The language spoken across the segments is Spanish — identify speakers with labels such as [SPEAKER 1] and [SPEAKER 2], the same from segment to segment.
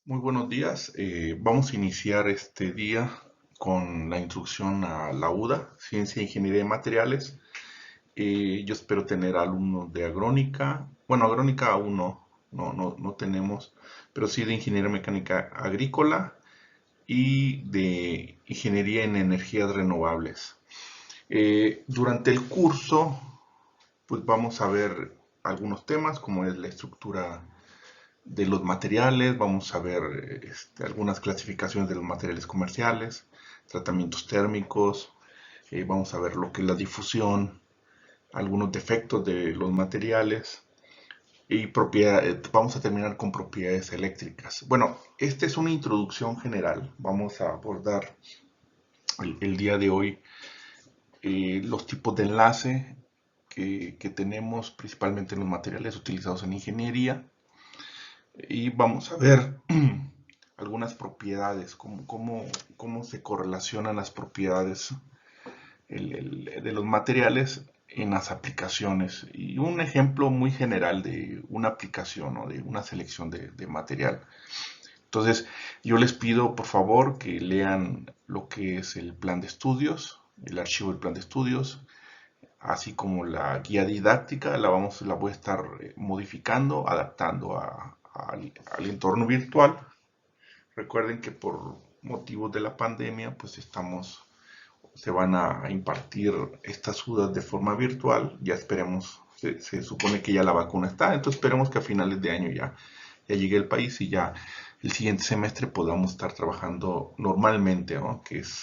[SPEAKER 1] Muy buenos días. Vamos a iniciar este día con la introducción a la UDA, Ciencia e Ingeniería de Materiales. Yo espero tener alumnos de agrónica. Bueno, agrónica aún no tenemos, pero sí de Ingeniería Mecánica Agrícola y de Ingeniería en Energías Renovables. Durante el curso, pues vamos a ver algunos temas como es la estructura de los materiales, vamos a ver algunas clasificaciones de los materiales comerciales, tratamientos térmicos, vamos a ver lo que es la difusión, algunos defectos de los materiales y vamos a terminar con propiedades eléctricas. Bueno, esta es una introducción general. Vamos a abordar el día de hoy los tipos de enlace que tenemos principalmente en los materiales utilizados en ingeniería. Y vamos a ver algunas propiedades, cómo se correlacionan las propiedades de los materiales en las aplicaciones. Y un ejemplo muy general de una aplicación o de una selección de material. Entonces, yo les pido por favor que lean lo que es el plan de estudios, el archivo del plan de estudios, así como la guía didáctica, la voy a estar modificando, adaptando al entorno virtual. Recuerden que por motivos de la pandemia, pues se van a impartir estas UDAs de forma virtual. Ya esperemos, se supone que ya la vacuna está, entonces esperemos que a finales de año ya llegue el país y ya el siguiente semestre podamos estar trabajando normalmente, ¿no?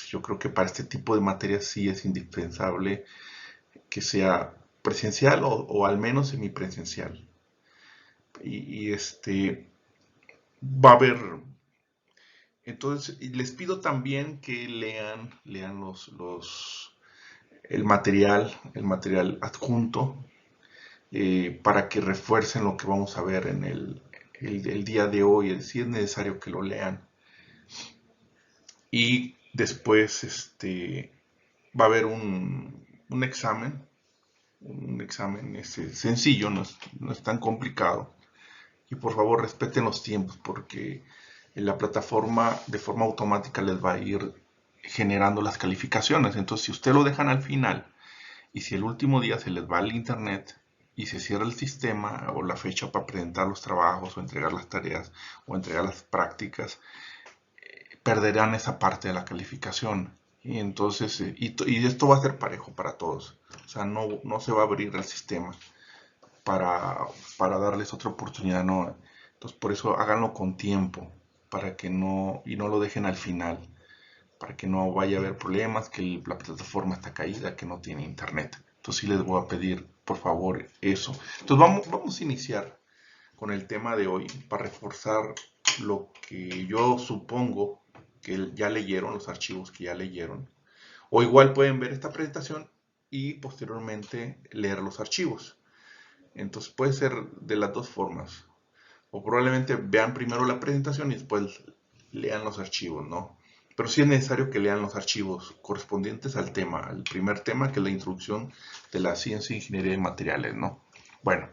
[SPEAKER 1] Yo creo que para este tipo de materias sí es indispensable que sea presencial o al menos semipresencial. Y va a haber, entonces les pido también que lean el material adjunto, para que refuercen lo que vamos a ver en el día de hoy, si es necesario que lo lean. Y después va a haber un examen sencillo, no es tan complicado. Y por favor respeten los tiempos porque en la plataforma de forma automática les va a ir generando las calificaciones. Entonces, si usted lo dejan al final y si el último día se les va al internet y se cierra el sistema o la fecha para presentar los trabajos o entregar las tareas o entregar las prácticas, perderán esa parte de la calificación. Y entonces, y esto va a ser parejo para todos. O sea, no se va a abrir el sistema para, para darles otra oportunidad, no. Entonces, por eso háganlo con tiempo, para que y no lo dejen al final, para que no vaya a haber problemas, que la plataforma está caída, que no tiene internet. Entonces, sí les voy a pedir, por favor, eso. Entonces, vamos a iniciar con el tema de hoy para reforzar lo que yo supongo que ya leyeron, los archivos que ya leyeron. O igual pueden ver esta presentación y posteriormente leer los archivos. Entonces puede ser de las dos formas. O probablemente vean primero la presentación y después lean los archivos, ¿no? Pero sí es necesario que lean los archivos correspondientes al tema, al primer tema, que es la introducción de la ciencia e ingeniería de materiales, ¿no? Bueno,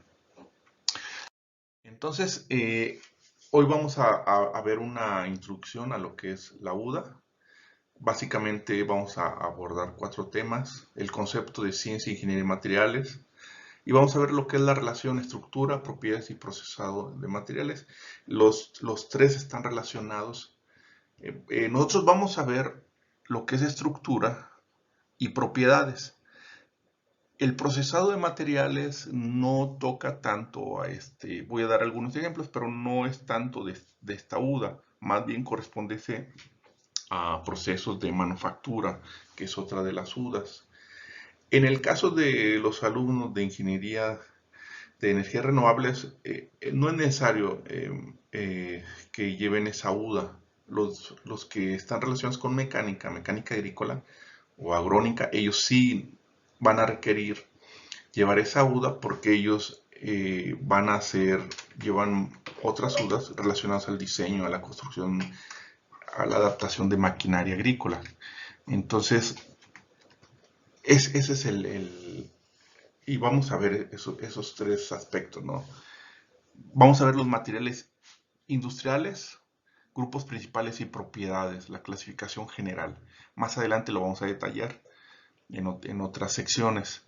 [SPEAKER 1] entonces hoy vamos a ver una introducción a lo que es la UDA. Básicamente vamos a abordar cuatro temas: el concepto de ciencia e ingeniería de materiales, y vamos a ver lo que es la relación estructura, propiedades y procesado de materiales. Los tres están relacionados. Nosotros vamos a ver lo que es estructura y propiedades. El procesado de materiales no toca tanto voy a dar algunos ejemplos, pero no es tanto de esta UDA, más bien corresponde a procesos de manufactura, que es otra de las UDAs. En el caso de los alumnos de ingeniería de energías renovables, no es necesario que lleven esa UDA. Los que están relacionados con mecánica agrícola o agrónica, ellos sí van a requerir llevar esa UDA porque ellos llevan otras UDAs relacionadas al diseño, a la construcción, a la adaptación de maquinaria agrícola. Entonces, ese es y vamos a ver esos tres aspectos, ¿no? Vamos a ver los materiales industriales, grupos principales y propiedades, la clasificación general. Más adelante lo vamos a detallar en otras secciones.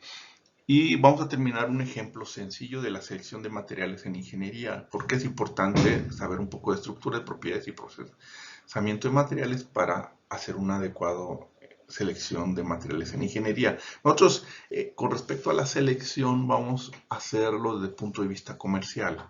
[SPEAKER 1] Y vamos a terminar un ejemplo sencillo de la selección de materiales en ingeniería, porque es importante saber un poco de estructura de propiedades y procesamiento de materiales para hacer una adecuada selección de materiales en ingeniería. Nosotros, con respecto a la selección, vamos a hacerlo desde el punto de vista comercial.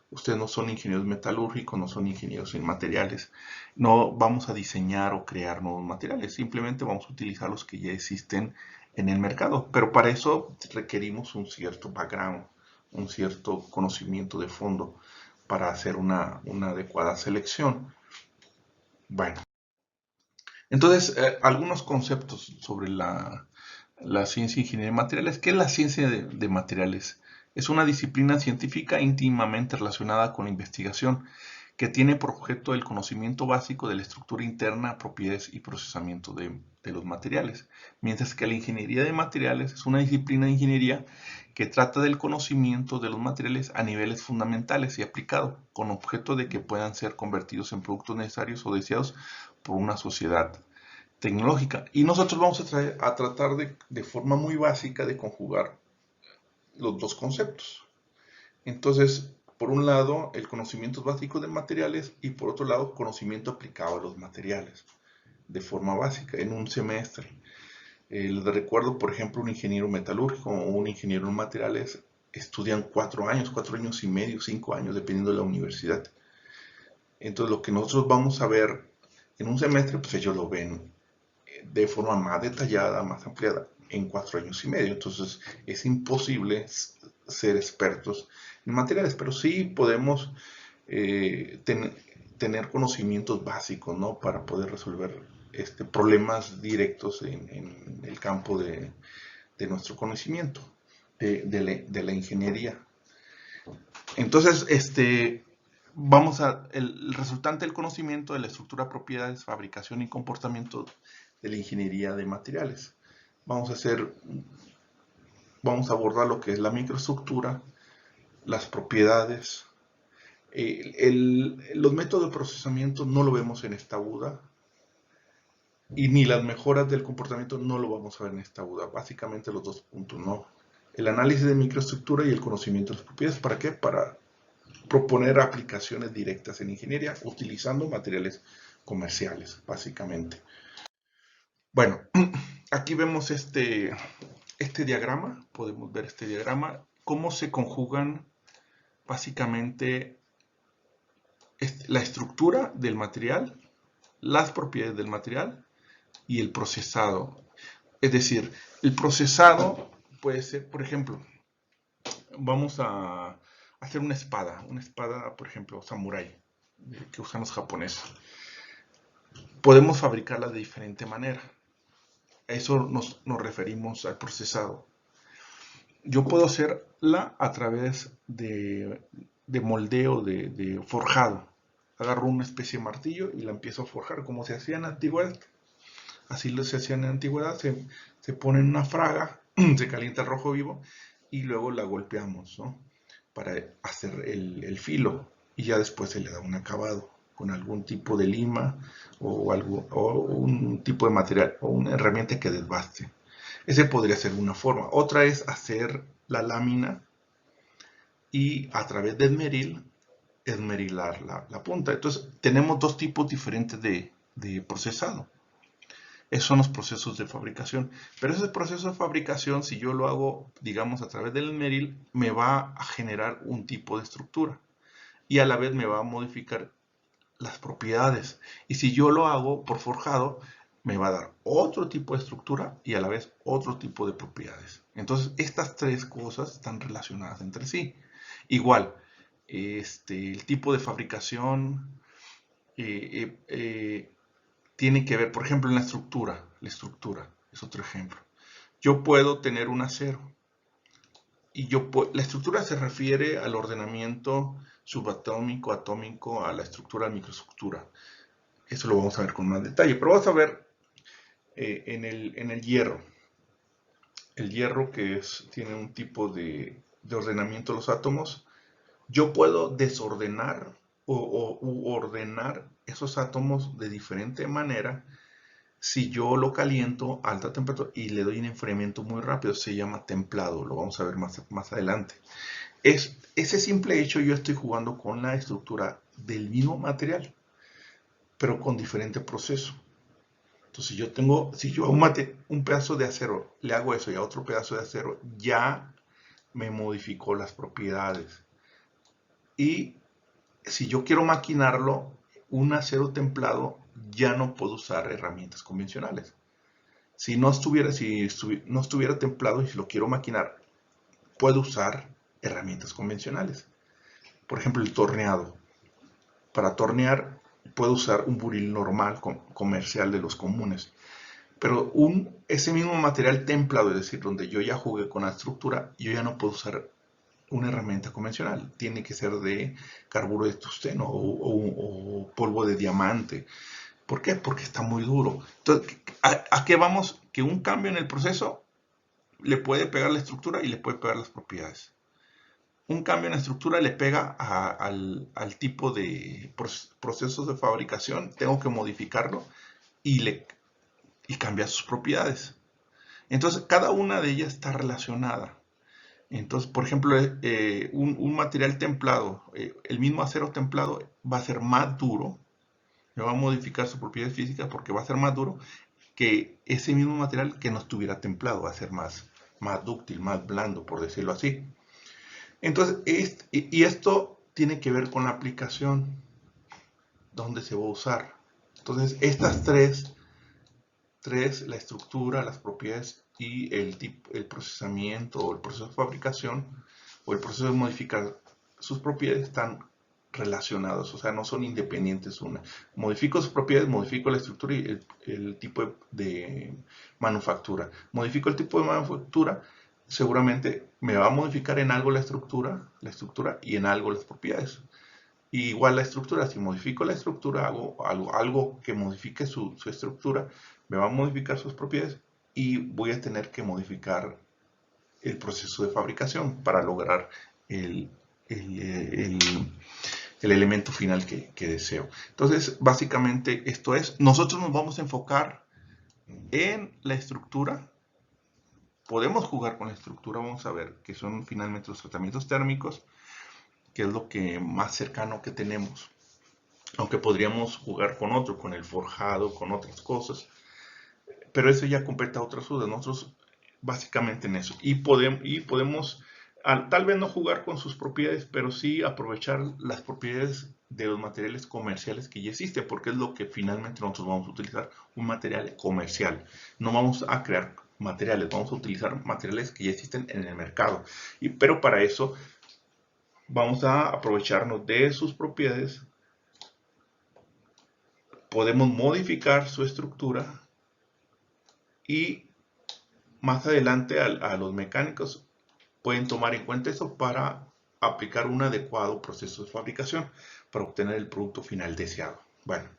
[SPEAKER 1] Ustedes no son ingenieros metalúrgicos, no son ingenieros en materiales. No vamos a diseñar o crear nuevos materiales, simplemente vamos a utilizar los que ya existen en el mercado. Pero para eso requerimos un cierto background, un cierto conocimiento de fondo para hacer una adecuada selección. Bueno, entonces, algunos conceptos sobre la ciencia de ingeniería de materiales. ¿Qué es la ciencia de materiales? Es una disciplina científica íntimamente relacionada con la investigación que tiene por objeto el conocimiento básico de la estructura interna, propiedades y procesamiento de los materiales. Mientras que la ingeniería de materiales es una disciplina de ingeniería que trata del conocimiento de los materiales a niveles fundamentales y aplicado, con objeto de que puedan ser convertidos en productos necesarios o deseados por una sociedad tecnológica. Y nosotros vamos a tratar de forma muy básica de conjugar los dos conceptos. Entonces, por un lado, el conocimiento básico de materiales y por otro lado, conocimiento aplicado a los materiales de forma básica en un semestre. Les recuerdo, por ejemplo, un ingeniero metalúrgico o un ingeniero en materiales estudian 4 años y medio, 5 años, dependiendo de la universidad. Entonces, lo que nosotros vamos a ver en un semestre, pues ellos lo ven de forma más detallada, más ampliada, en 4 años y medio. Entonces es imposible ser expertos en materiales, pero sí podemos tener conocimientos básicos, ¿no? Para poder resolver problemas directos en el campo de nuestro conocimiento, de la ingeniería. Entonces, el resultante del conocimiento de la estructura, propiedades, fabricación y comportamiento de la ingeniería de materiales. Vamos a abordar lo que es la microestructura, las propiedades. Los métodos de procesamiento no lo vemos en esta UDA y ni las mejoras del comportamiento no lo vamos a ver en esta UDA. Básicamente los dos puntos, ¿no? El análisis de microestructura y el conocimiento de las propiedades. ¿Para qué? Para proponer aplicaciones directas en ingeniería utilizando materiales comerciales, básicamente. Bueno, aquí vemos este diagrama, podemos ver este diagrama, cómo se conjugan básicamente la estructura del material, las propiedades del material y el procesado. Es decir, el procesado puede ser, por ejemplo, vamos a hacer una espada, por ejemplo, samurái, que usan los japoneses. Podemos fabricarla de diferente manera. A eso nos referimos al procesado. Yo puedo hacerla a través de moldeo, de forjado. Agarro una especie de martillo y la empiezo a forjar, como se hacía en la antigüedad. Así se hacía en la antigüedad, se pone en una fraga, se calienta el rojo vivo y luego la golpeamos, ¿no? Para hacer el filo y ya después se le da un acabado con algún tipo de lima o un tipo de material o una herramienta que desbaste. Ese podría ser una forma. Otra es hacer la lámina y a través de esmerilar la punta. Entonces tenemos dos tipos diferentes de procesado. Esos son los procesos de fabricación. Pero ese proceso de fabricación, si yo lo hago, digamos, a través del esmeril, me va a generar un tipo de estructura. Y a la vez me va a modificar las propiedades. Y si yo lo hago por forjado, me va a dar otro tipo de estructura y a la vez otro tipo de propiedades. Entonces, estas tres cosas están relacionadas entre sí. Igual, el tipo de fabricación tiene que ver, por ejemplo, en la estructura. La estructura es otro ejemplo. Yo puedo tener un acero y la estructura se refiere al ordenamiento subatómico, atómico, a la estructura, a la microestructura. Eso lo vamos a ver con más detalle, pero vamos a ver en el hierro. El hierro que tiene un tipo de ordenamiento de los átomos. Yo puedo desordenar u ordenar esos átomos de diferente manera si yo lo caliento a alta temperatura y le doy un enfriamiento muy rápido. Se llama templado, lo vamos a ver más adelante. Ese simple hecho, yo estoy jugando con la estructura del mismo material, pero con diferente proceso. Entonces si yo a un pedazo de acero le hago eso y a otro pedazo de acero, ya me modificó las propiedades. Y si yo quiero maquinarlo, un acero templado, ya no puedo usar herramientas convencionales. Si no estuviera templado y si lo quiero maquinar, puedo usar herramientas convencionales. Por ejemplo, el torneado. Para tornear puedo usar un buril normal, comercial, de los comunes. Pero ese mismo material templado, es decir, donde yo ya jugué con la estructura, yo ya no puedo usar una herramienta convencional. Tiene que ser de carburo de tungsteno o polvo de diamante. ¿Por qué? Porque está muy duro. Entonces, ¿a qué vamos? Que un cambio en el proceso le puede pegar la estructura y le puede pegar las propiedades. Un cambio en la estructura le pega al tipo de procesos de fabricación. Tengo que modificarlo y cambiar sus propiedades. Entonces, cada una de ellas está relacionada. Entonces, por ejemplo, un material templado, el mismo acero templado va a ser más duro, me va a modificar su propiedad física porque va a ser más duro que ese mismo material que no estuviera templado, va a ser más dúctil, más blando, por decirlo así. Entonces, y esto tiene que ver con la aplicación, donde se va a usar. Entonces, estas tres, la estructura, las propiedades y el procesamiento o el proceso de fabricación o el proceso de modificar sus propiedades están relacionados, o sea, no son independientes una. Modifico sus propiedades, modifico la estructura y el tipo de manufactura. Modifico el tipo de manufactura, seguramente me va a modificar en algo la estructura y en algo las propiedades. Y igual la estructura, si modifico la estructura, hago algo que modifique su estructura, me va a modificar sus propiedades y voy a tener que modificar el proceso de fabricación para lograr el, el, el, el elemento final que deseo. Entonces, básicamente esto es, nosotros nos vamos a enfocar en la estructura. Podemos jugar con la estructura, vamos a ver, que son finalmente los tratamientos térmicos, que es lo que más cercano que tenemos. Aunque podríamos jugar con otro, con el forjado, con otras cosas, pero eso ya completa otras dudas. Nosotros básicamente en eso. Y podemos tal vez no jugar con sus propiedades, pero sí aprovechar las propiedades de los materiales comerciales que ya existen, porque es lo que finalmente nosotros vamos a utilizar, un material comercial. No vamos a crear materiales, vamos a utilizar materiales que ya existen en el mercado. Pero para eso vamos a aprovecharnos de sus propiedades. Podemos modificar su estructura y más adelante a los mecánicos pueden tomar en cuenta eso para aplicar un adecuado proceso de fabricación para obtener el producto final deseado. Bueno,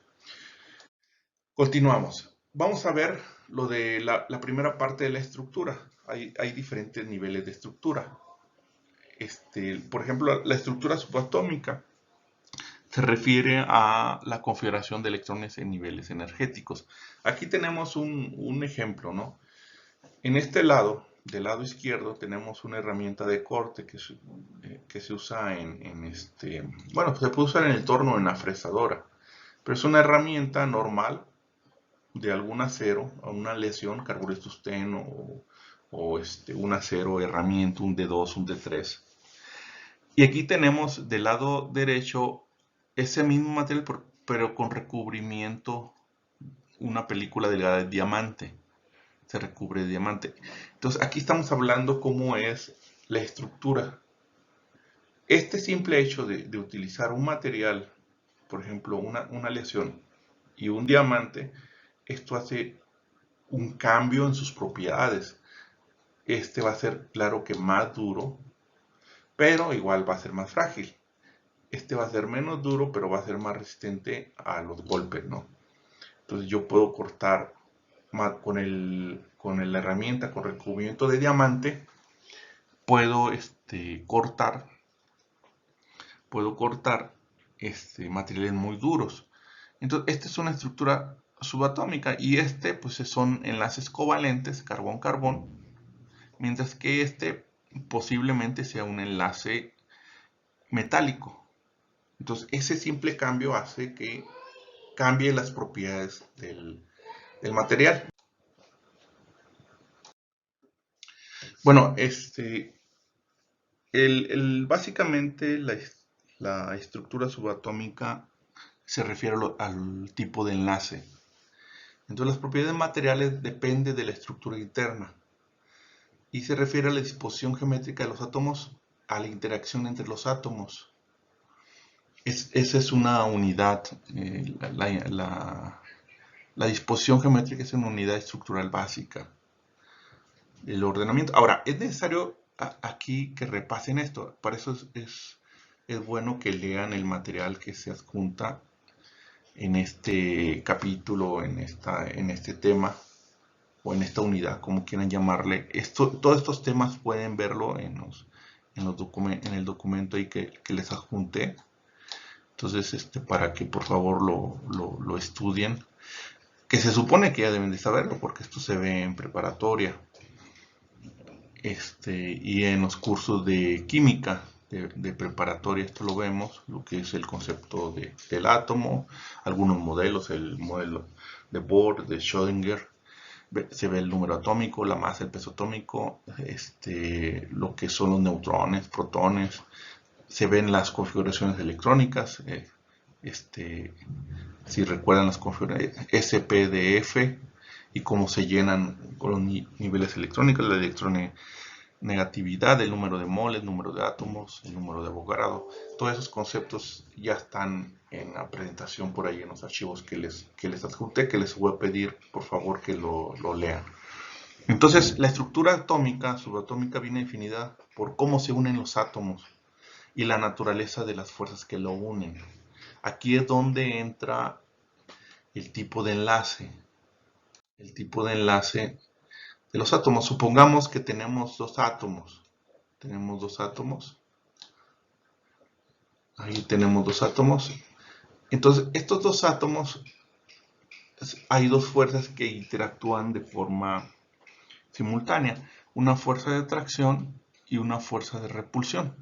[SPEAKER 1] continuamos. Vamos a ver lo de la primera parte de la estructura. Hay diferentes niveles de estructura. Por ejemplo, la estructura subatómica se refiere a la configuración de electrones en niveles energéticos. Aquí tenemos un ejemplo, ¿no? En este lado, del lado izquierdo, tenemos una herramienta de corte que se usa bueno, se puede usar en el torno o en la fresadora, pero es una herramienta normal de algún acero, o una aleación, carburo de tungsteno o un acero herramienta, un D2, un D3. Y aquí tenemos del lado derecho ese mismo material, pero con recubrimiento, una película delgada de diamante. Se recubre de diamante. Entonces aquí estamos hablando cómo es la estructura. Este simple hecho de utilizar un material, por ejemplo una aleación y un diamante, esto hace un cambio en sus propiedades. Este va a ser, claro que más duro, pero igual va a ser más frágil. Este va a ser menos duro, pero va a ser más resistente a los golpes, ¿no? Entonces yo puedo cortar con la herramienta, con recubrimiento de diamante, puedo cortar materiales muy duros. Entonces, esta es una estructura subatómica y pues son enlaces covalentes, carbón-carbón, mientras que posiblemente sea un enlace metálico. Entonces, ese simple cambio hace que cambie las propiedades del material. Bueno, básicamente la estructura subatómica se refiere al tipo de enlace. Entonces, las propiedades materiales dependen de la estructura interna y se refiere a la disposición geométrica de los átomos, a la interacción entre los átomos. Esa es una unidad, la disposición geométrica es una unidad estructural básica. El ordenamiento. Ahora, es necesario aquí que repasen esto. Para eso es bueno que lean el material que se adjunta en este capítulo, en este tema o en esta unidad, como quieran llamarle. Todos estos temas pueden verlo en el documento ahí que les adjunté. Entonces, para que por favor lo estudien, que se supone que ya deben de saberlo, porque esto se ve en preparatoria. Y en los cursos de química de preparatoria esto lo vemos, lo que es el concepto del átomo, algunos modelos, el modelo de Bohr, de Schrödinger, se ve el número atómico, la masa, el peso atómico, lo que son los neutrones, protones, se ven las configuraciones electrónicas, si recuerdan las configuraciones SPDF y cómo se llenan con los niveles electrónicos, la electronegatividad, el número de moles, el número de átomos, el número de Avogadro. Todos esos conceptos ya están en la presentación por ahí en los archivos que les adjunté, que les voy a pedir por favor que lo lean. Entonces, la estructura atómica, subatómica, viene definida por cómo se unen los átomos y la naturaleza de las fuerzas que lo unen. Aquí es donde entra el tipo de enlace. El tipo de enlace de los átomos. Supongamos que tenemos dos átomos. Tenemos dos átomos. Ahí tenemos dos átomos. Entonces, estos dos átomos, hay dos fuerzas que interactúan de forma simultánea. Una fuerza de atracción y una fuerza de repulsión.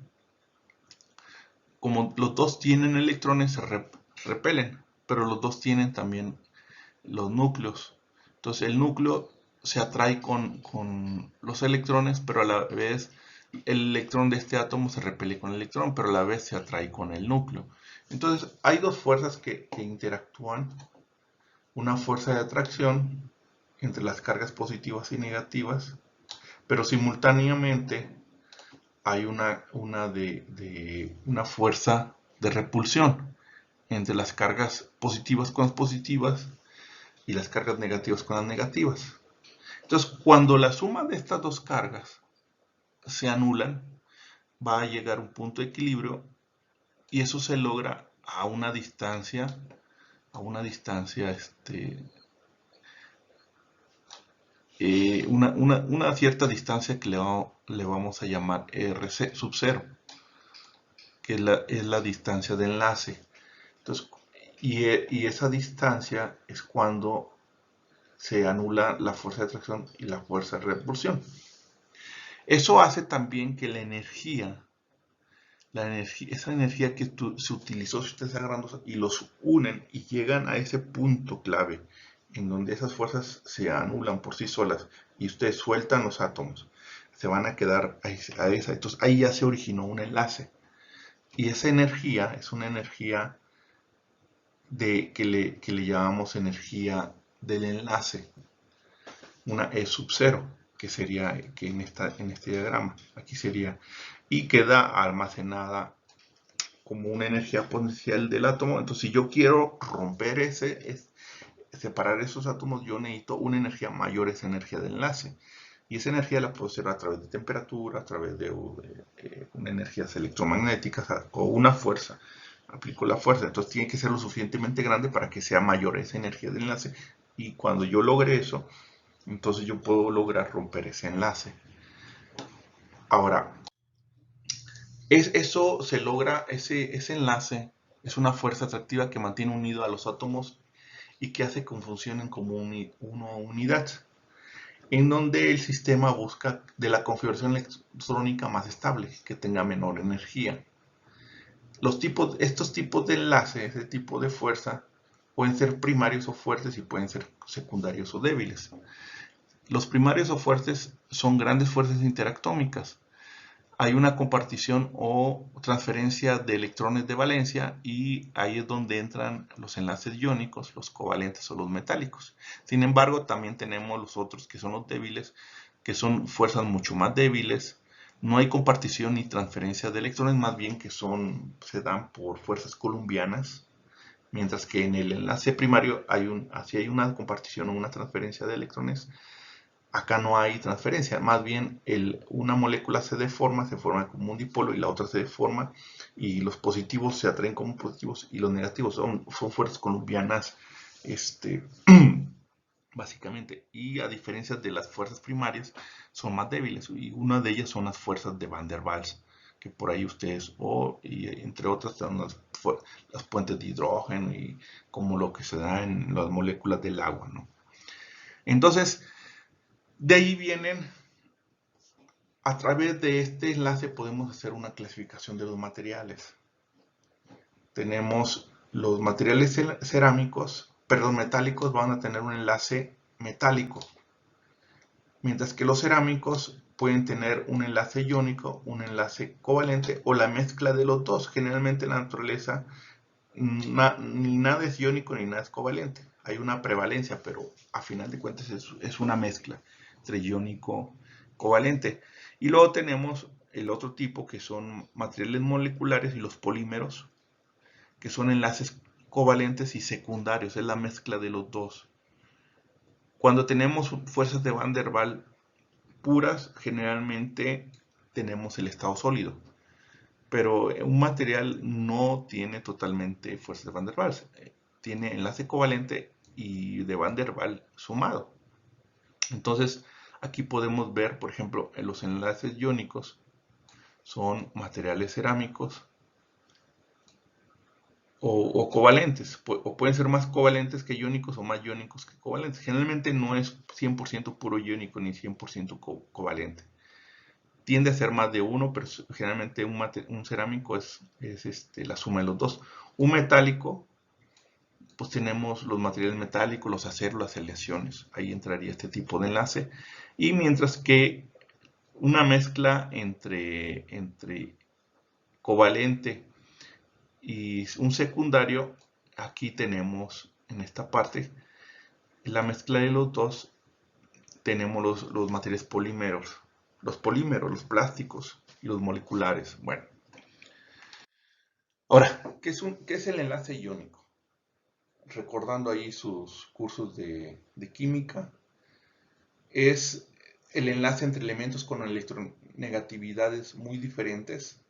[SPEAKER 1] Como los dos tienen electrones, se repelen, pero los dos tienen también los núcleos. Entonces el núcleo se atrae con los electrones, pero a la vez el electrón de este átomo se repele con el electrón, pero a la vez se atrae con el núcleo. Entonces hay dos fuerzas que interactúan. Una fuerza de atracción entre las cargas positivas y negativas, pero simultáneamente hay una fuerza de repulsión entre las cargas positivas con las positivas y las cargas negativas con las negativas. Entonces, cuando la suma de estas dos cargas se anulan, va a llegar un punto de equilibrio y eso se logra a una distancia, una cierta distancia que le vamos a llamar R sub 0, que es la distancia de enlace. Entonces, y esa distancia es cuando se anula la fuerza de atracción y la fuerza de repulsión. Eso hace también que esa energía que se utilizó, si ustedes agarran y los unen y llegan a ese punto clave en donde esas fuerzas se anulan por sí solas y ustedes sueltan los átomos, se van a quedar a esa. Entonces ahí ya se originó un enlace. Y esa energía es una energía que le llamamos energía del enlace, una E sub 0, que sería que en este diagrama, aquí sería, y queda almacenada como una energía potencial del átomo. Entonces, si yo quiero romper separar esos átomos, yo necesito una energía mayor, esa energía de enlace. Y esa energía la puedo hacer a través de temperatura, a través de una energías electromagnéticas o una fuerza. Aplico la fuerza, entonces tiene que ser lo suficientemente grande para que sea mayor esa energía de enlace. Y cuando yo logre eso, entonces yo puedo lograr romper ese enlace. Ahora, eso se logra, ese enlace Es una fuerza atractiva que mantiene unido a los átomos y que hace que funcionen como una unidad, en donde el sistema busca de la configuración electrónica más estable, que tenga menor energía. Estos tipos de enlaces, este tipo de fuerza, pueden ser primarios o fuertes y pueden ser secundarios o débiles. Los primarios o fuertes son grandes fuerzas interatómicas. Hay una compartición o transferencia de electrones de valencia y ahí es donde entran los enlaces iónicos, los covalentes o los metálicos. Sin embargo, también tenemos los otros que son los débiles, que son fuerzas mucho más débiles. No hay compartición ni transferencia de electrones, más bien que se dan por fuerzas columbianas, mientras que en el enlace primario así hay una compartición o una transferencia de electrones. Acá no hay transferencia, más bien una molécula se forma como un dipolo y la otra se deforma y los positivos se atraen como positivos y los negativos son fuerzas columbianas, básicamente. Y a diferencia de las fuerzas primarias, son más débiles y una de ellas son las fuerzas de Van der Waals, que por ahí ustedes, y entre otras, son las puentes de hidrógeno y como lo que se da en las moléculas del agua, ¿no? Entonces, de ahí vienen, a través de este enlace podemos hacer una clasificación de los materiales. Tenemos los materiales cerámicos, perdón, metálicos van a tener un enlace metálico, mientras que los cerámicos pueden tener un enlace iónico, un enlace covalente o la mezcla de los dos. Generalmente en la naturaleza ni nada es iónico ni nada es covalente. Hay una prevalencia, pero a final de cuentas es una mezcla entre iónico y covalente. Y luego tenemos el otro tipo que son materiales moleculares y los polímeros, que son enlaces covalentes y secundarios, es la mezcla de los dos. Cuando tenemos fuerzas de Van der Waals puras, generalmente tenemos el estado sólido. Pero un material no tiene totalmente fuerza de Van der Waals. Tiene enlace covalente y de Van der Waals sumado. Entonces, aquí podemos ver, por ejemplo, en los enlaces iónicos son materiales cerámicos o covalentes, o pueden ser más covalentes que iónicos o más iónicos que covalentes. Generalmente no es 100% puro iónico ni 100% covalente. Tiende a ser más de uno, pero generalmente un cerámico es la suma de los dos. Un metálico, pues tenemos los materiales metálicos, los aceros, las aleaciones. Ahí entraría este tipo de enlace. Y mientras que una mezcla entre covalente y un secundario, aquí tenemos en esta parte la mezcla de los dos, tenemos los materiales polímeros, los plásticos y los moleculares. Bueno, ahora, ¿qué es el enlace iónico? Recordando ahí sus cursos de química, es el enlace entre elementos con electronegatividades muy diferentes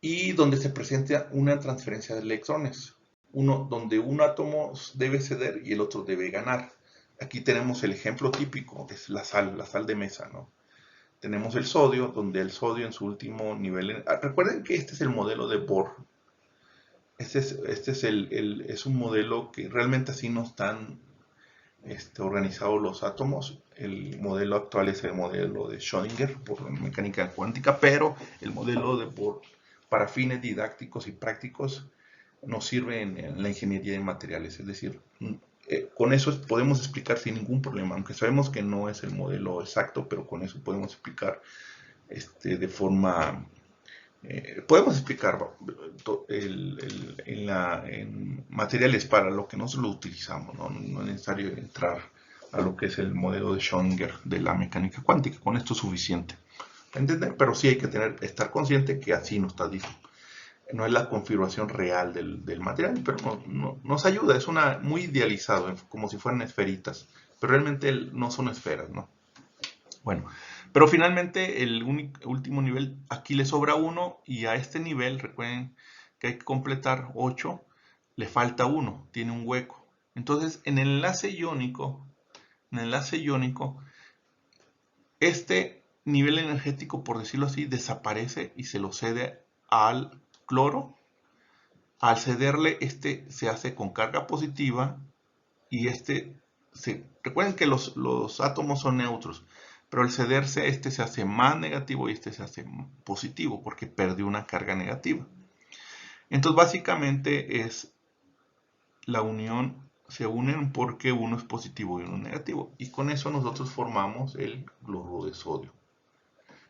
[SPEAKER 1] y donde se presenta una transferencia de electrones, donde un átomo debe ceder y el otro debe ganar. Aquí tenemos el ejemplo típico, es la sal de mesa, ¿no? Tenemos el sodio, donde el sodio en su último nivel... Recuerden que este es el modelo de Bohr. Este es un modelo que realmente así no están organizados los átomos. El modelo actual es el modelo de Schrödinger por mecánica cuántica, pero el modelo de Bohr para fines didácticos y prácticos nos sirve en la ingeniería de materiales. Es decir, con eso podemos explicar sin ningún problema, aunque sabemos que no es el modelo exacto, pero con eso podemos explicar de forma... podemos explicar en materiales para lo que nosotros lo utilizamos, ¿no? No es necesario entrar a lo que es el modelo de Schrödinger de la mecánica cuántica, con esto es suficiente. ¿Entender? Pero sí hay que estar consciente que así no está dicho. No es la configuración real del material, pero nos ayuda, es muy idealizado, como si fueran esferitas, pero realmente no son esferas, ¿no? Bueno, pero finalmente el último nivel, aquí le sobra 1 y a este nivel, recuerden que hay que completar 8, le falta 1, tiene un hueco. Entonces, en el enlace iónico, este nivel energético, por decirlo así, desaparece y se lo cede al cloro Al cederle, se hace con carga positiva y recuerden que los átomos son neutros, pero al cederse, se hace más negativo y se hace positivo porque perdió una carga negativa. Entonces, básicamente es la unión, se unen porque uno es positivo y uno es negativo. Y con eso nosotros formamos el cloruro de sodio.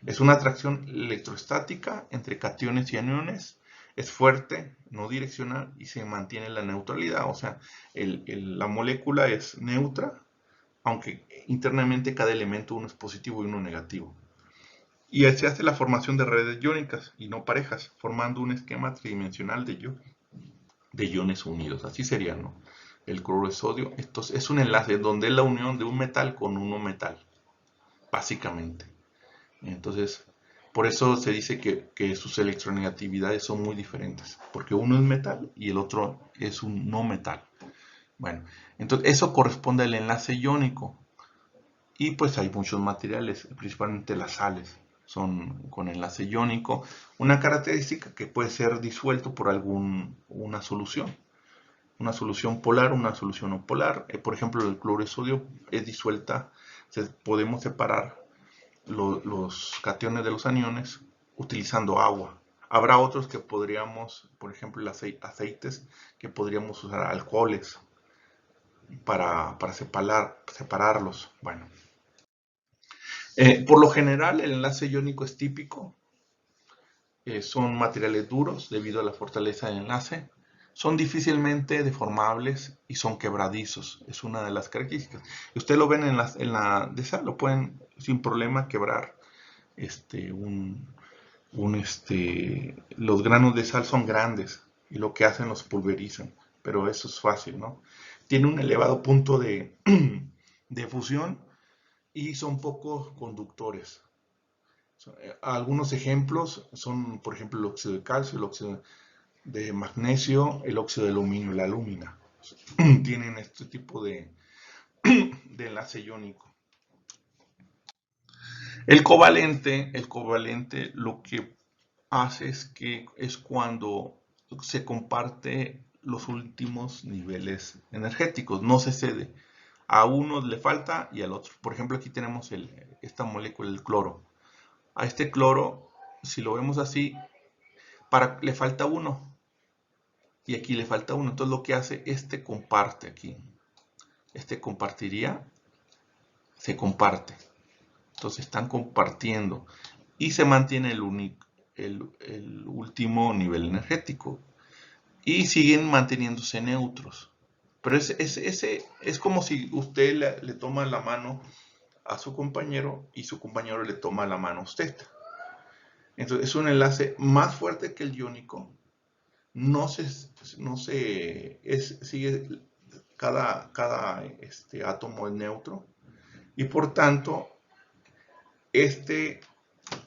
[SPEAKER 1] Es una atracción electrostática entre cationes y aniones. Es fuerte, no direccional y se mantiene la neutralidad. O sea, la molécula es neutra, aunque internamente cada elemento uno es positivo y uno negativo. Y se hace la formación de redes iónicas y no parejas, formando un esquema tridimensional de iones unidos. Así sería, ¿no? El cloruro de sodio. Esto es un enlace donde es la unión de un metal con un no metal, básicamente. Entonces, por eso se dice que sus electronegatividades son muy diferentes, porque uno es metal y el otro es un no metal. Bueno, entonces eso corresponde al enlace iónico. Y pues hay muchos materiales, principalmente las sales, son con enlace iónico. Una característica que puede ser disuelto por una solución polar, una solución no polar. Por ejemplo, el cloruro de sodio es disuelta, podemos separar los cationes de los aniones utilizando agua. Habrá otros que podríamos, por ejemplo, los aceites, que podríamos usar alcoholes para separarlos. Bueno, por lo general el enlace iónico es típico. Son materiales duros debido a la fortaleza del enlace. Son difícilmente deformables y son quebradizos. Es una de las características. Ustedes lo ven en la de sal, lo pueden sin problema quebrar. Los granos de sal son grandes y lo que hacen los pulverizan, pero eso es fácil, ¿no? Tiene un elevado punto de, de fusión y son pocos conductores. Algunos ejemplos son, por ejemplo, el óxido de calcio, el óxido de magnesio, el óxido de aluminio, la alúmina. Tienen este tipo de enlace iónico. El covalente lo que hace es cuando se comparte los últimos niveles energéticos, no se cede. A uno le falta y al otro. Por ejemplo, aquí tenemos esta molécula, el cloro. A este cloro, si lo vemos así, le falta uno. Y aquí le falta uno. Entonces lo que hace, comparte aquí. Compartiría, se comparte. Entonces están compartiendo. Y se mantiene el último nivel energético. Y siguen manteniéndose neutros. Pero es como si usted le toma la mano a su compañero y su compañero le toma la mano a usted. Entonces es un enlace más fuerte que el iónico. Sigue cada átomo es neutro y por tanto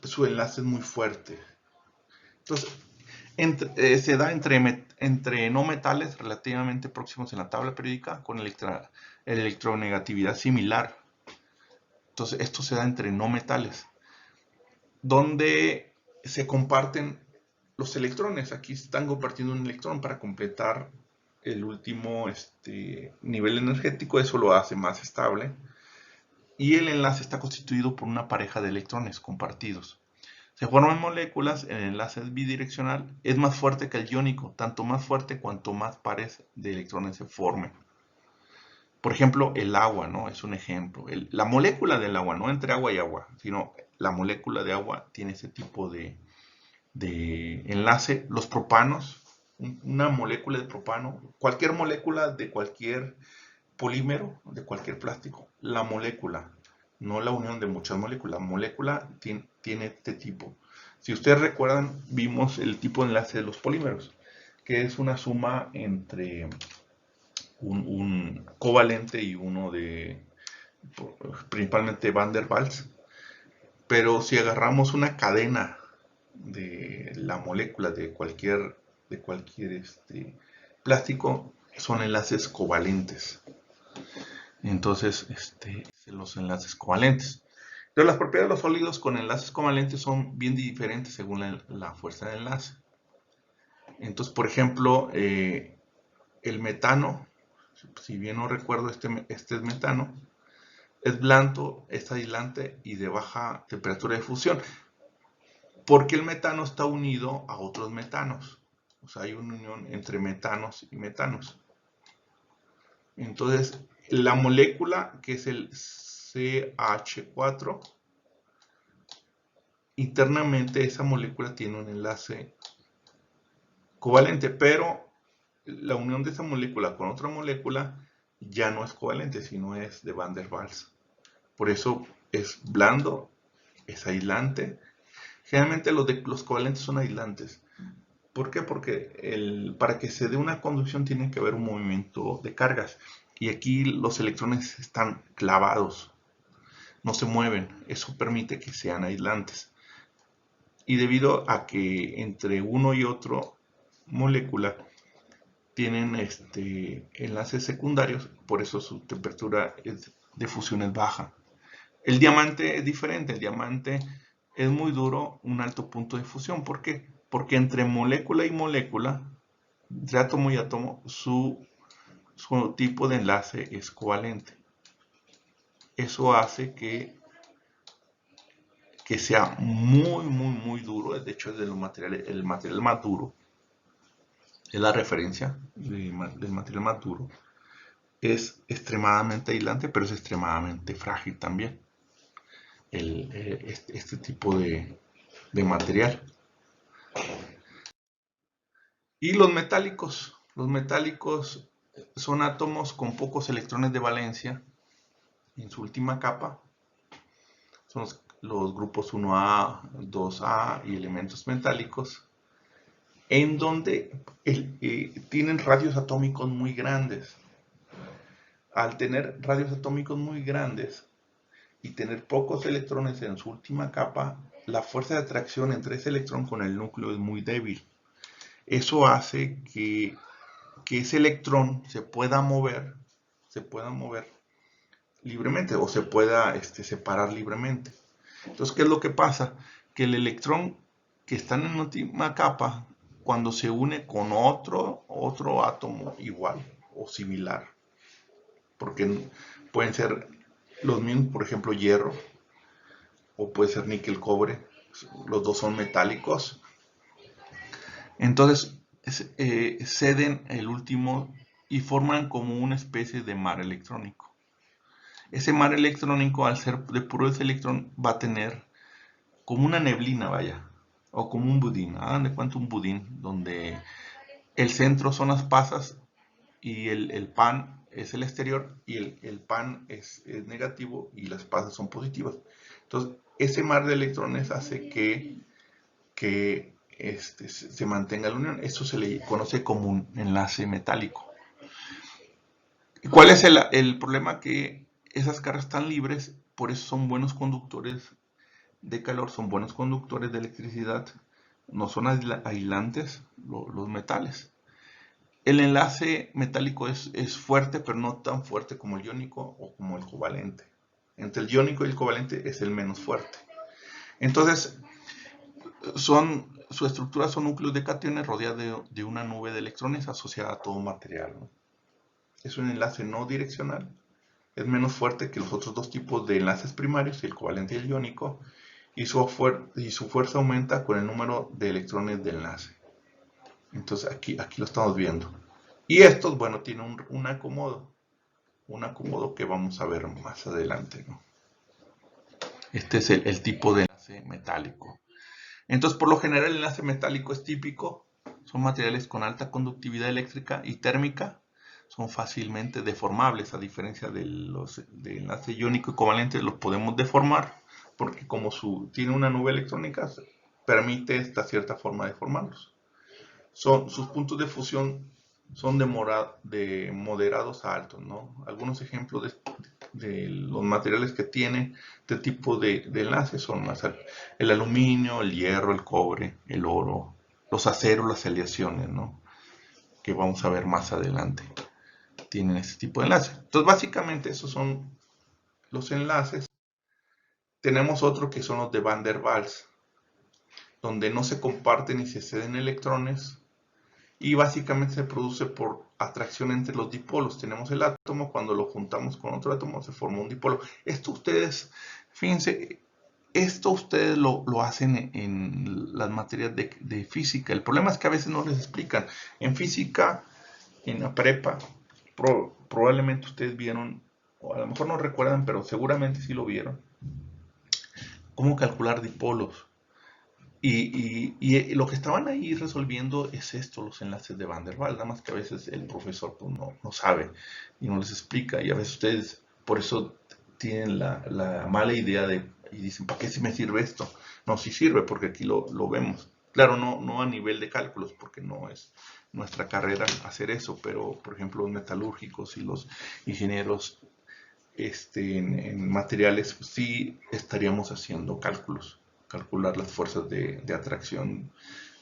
[SPEAKER 1] su enlace es muy fuerte. Entonces se da entre no metales relativamente próximos en la tabla periódica con electronegatividad similar. Entonces esto se da entre no metales donde se comparten los electrones. Aquí están compartiendo un electrón para completar el último nivel energético. Eso lo hace más estable. Y el enlace está constituido por una pareja de electrones compartidos. Se forman moléculas, el enlace es bidireccional, es más fuerte que el iónico, tanto más fuerte cuanto más pares de electrones se formen. Por ejemplo, el agua, ¿no? Es un ejemplo. La molécula del agua, no entre agua y agua, sino la molécula de agua tiene ese tipo de enlace. Los propanos, una molécula de propano, cualquier molécula de cualquier polímero, de cualquier plástico, la molécula, no la unión de muchas moléculas, la molécula tiene este tipo. Si ustedes recuerdan, vimos el tipo de enlace de los polímeros, que es una suma entre un covalente y uno principalmente Van der Waals. Pero si agarramos una cadena de la molécula de cualquier plástico, son enlaces covalentes. Entonces, los enlaces covalentes. Entonces, las propiedades de los sólidos con enlaces covalentes son bien diferentes según la fuerza de enlace. Entonces, por ejemplo, el metano, si bien no recuerdo, este es metano, es blando, es aislante y de baja temperatura de fusión, porque el metano está unido a otros metanos. O sea, hay una unión entre metanos y metanos. Entonces, la molécula que es el CH4, internamente esa molécula tiene un enlace covalente, pero la unión de esa molécula con otra molécula ya no es covalente, sino es de Van der Waals. Por eso es blando, es aislante. Generalmente los covalentes son aislantes. ¿Por qué? Porque para que se dé una conducción tiene que haber un movimiento de cargas. Y aquí los electrones están clavados, no se mueven. Eso permite que sean aislantes. Y debido a que entre uno y otro molécula tienen enlaces secundarios, por eso su temperatura de fusión es baja. El diamante es diferente, el diamante es muy duro, un alto punto de fusión. ¿Por qué? Porque entre molécula y molécula, entre átomo y átomo, su tipo de enlace es covalente. Eso hace que sea muy, muy, muy duro. De hecho, es de los materiales, el material más duro. Es la referencia del material más duro. Es extremadamente aislante, pero es extremadamente frágil también. Este tipo de material. Y los metálicos son átomos con pocos electrones de valencia en su última capa. Son los grupos 1A, 2A y elementos metálicos, en donde tienen radios atómicos muy grandes. Al tener radios atómicos muy grandes y tener pocos electrones en su última capa, la fuerza de atracción entre ese electrón con el núcleo es muy débil. Eso hace que ese electrón se pueda mover libremente o se pueda separar libremente. Entonces, ¿qué es lo que pasa? Que el electrón que está en la última capa, cuando se une con otro átomo igual o similar, porque pueden ser los mismos, por ejemplo, hierro, o puede ser níquel, cobre, los dos son metálicos. Entonces, ceden el último y forman como una especie de mar electrónico. Ese mar electrónico, al ser de puro ese electrón, va a tener como una neblina, vaya, o como un budín. Hagan de cuenta un budín, donde el centro son las pasas y el pan es el exterior y el pan es negativo y las pasas son positivas. Entonces, ese mar de electrones hace que se mantenga la unión. Esto se le conoce como un enlace metálico. ¿Cuál es el problema? Que esas cargas están libres, por eso son buenos conductores de calor, son buenos conductores de electricidad, no son aislantes los metales. El enlace metálico es fuerte, pero no tan fuerte como el iónico o como el covalente. Entre el iónico y el covalente es el menos fuerte. Entonces, su estructura son núcleos de cationes rodeados de una nube de electrones asociada a todo material, ¿no? Es un enlace no direccional, es menos fuerte que los otros dos tipos de enlaces primarios, el covalente y el iónico, y su fuerza aumenta con el número de electrones de enlace. Entonces aquí lo estamos viendo. Y estos, bueno, tienen un acomodo que vamos a ver más adelante, ¿no? Este es el tipo de enlace metálico. Entonces, por lo general, el enlace metálico es típico. Son materiales con alta conductividad eléctrica y térmica. Son fácilmente deformables, a diferencia de los de enlace iónico y covalente, los podemos deformar, porque como tiene una nube electrónica, permite esta cierta forma de formarlos. Sus puntos de fusión son de moderados a altos, ¿no? Algunos ejemplos de los materiales que tienen este tipo de enlaces son el aluminio, el hierro, el cobre, el oro, los aceros, las aleaciones, ¿no? Que vamos a ver más adelante. Tienen este tipo de enlaces. Entonces, básicamente, esos son los enlaces. Tenemos otro que son los de Van der Waals, donde no se comparten ni se ceden electrones, y básicamente se produce por atracción entre los dipolos. Tenemos el átomo, cuando lo juntamos con otro átomo se forma un dipolo. Esto ustedes, fíjense, esto ustedes lo hacen en las materias de física. El problema es que a veces no les explican. En física, en la prepa, probablemente ustedes vieron, o a lo mejor no recuerdan, pero seguramente sí lo vieron, cómo calcular dipolos. Y lo que estaban ahí resolviendo es esto, los enlaces de Van der Waals, nada más que a veces el profesor pues, no sabe y no les explica, y a veces ustedes por eso tienen la mala idea y dicen, ¿para qué si me sirve esto? No, sí sirve porque aquí lo vemos. Claro, no a nivel de cálculos, porque no es nuestra carrera hacer eso, pero por ejemplo los metalúrgicos y los ingenieros en materiales, pues sí estaríamos haciendo cálculos, calcular las fuerzas de atracción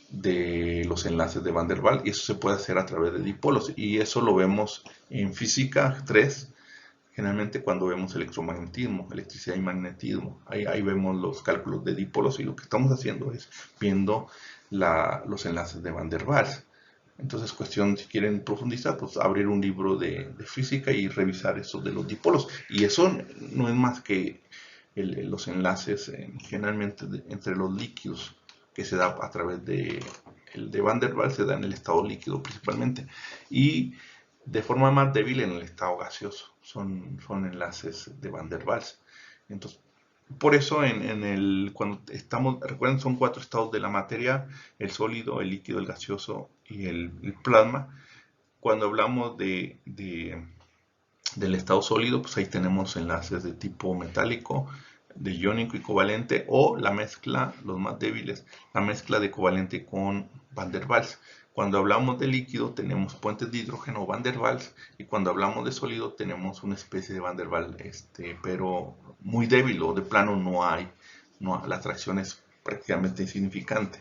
[SPEAKER 1] de los enlaces de Van der Waals, y eso se puede hacer a través de dipolos, y eso lo vemos en física 3, generalmente cuando vemos electromagnetismo, electricidad y magnetismo, ahí vemos los cálculos de dipolos, y lo que estamos haciendo es viendo los enlaces de Van der Waals. Entonces, cuestión, si quieren profundizar, pues abrir un libro de física y revisar eso de los dipolos. Y eso no es más que los enlaces generalmente entre los líquidos que se da a través el de Van der Waals, se da en el estado líquido principalmente. Y de forma más débil en el estado gaseoso. Son enlaces de Van der Waals. Entonces, por eso cuando estamos, recuerden, son 4 estados de la materia: el sólido, el líquido, el gaseoso y el plasma. Cuando hablamos del estado sólido, pues ahí tenemos enlaces de tipo metálico, de iónico y covalente, o la mezcla, los más débiles, la mezcla de covalente con Van der Waals. Cuando hablamos de líquido tenemos puentes de hidrógeno Van der Waals, y cuando hablamos de sólido tenemos una especie de Van der Waals, pero muy débil, o de plano la atracción es prácticamente insignificante.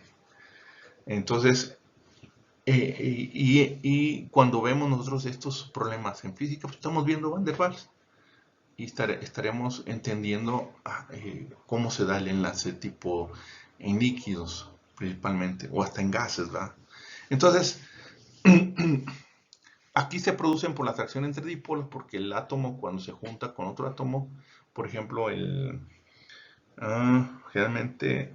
[SPEAKER 1] Entonces, y cuando vemos nosotros estos problemas en física, pues estamos viendo Van der Waals, y estaremos entendiendo cómo se da el enlace tipo en líquidos principalmente, o hasta en gases, ¿verdad? Entonces, aquí se producen por la atracción entre dipolos, porque el átomo cuando se junta con otro átomo, por ejemplo, generalmente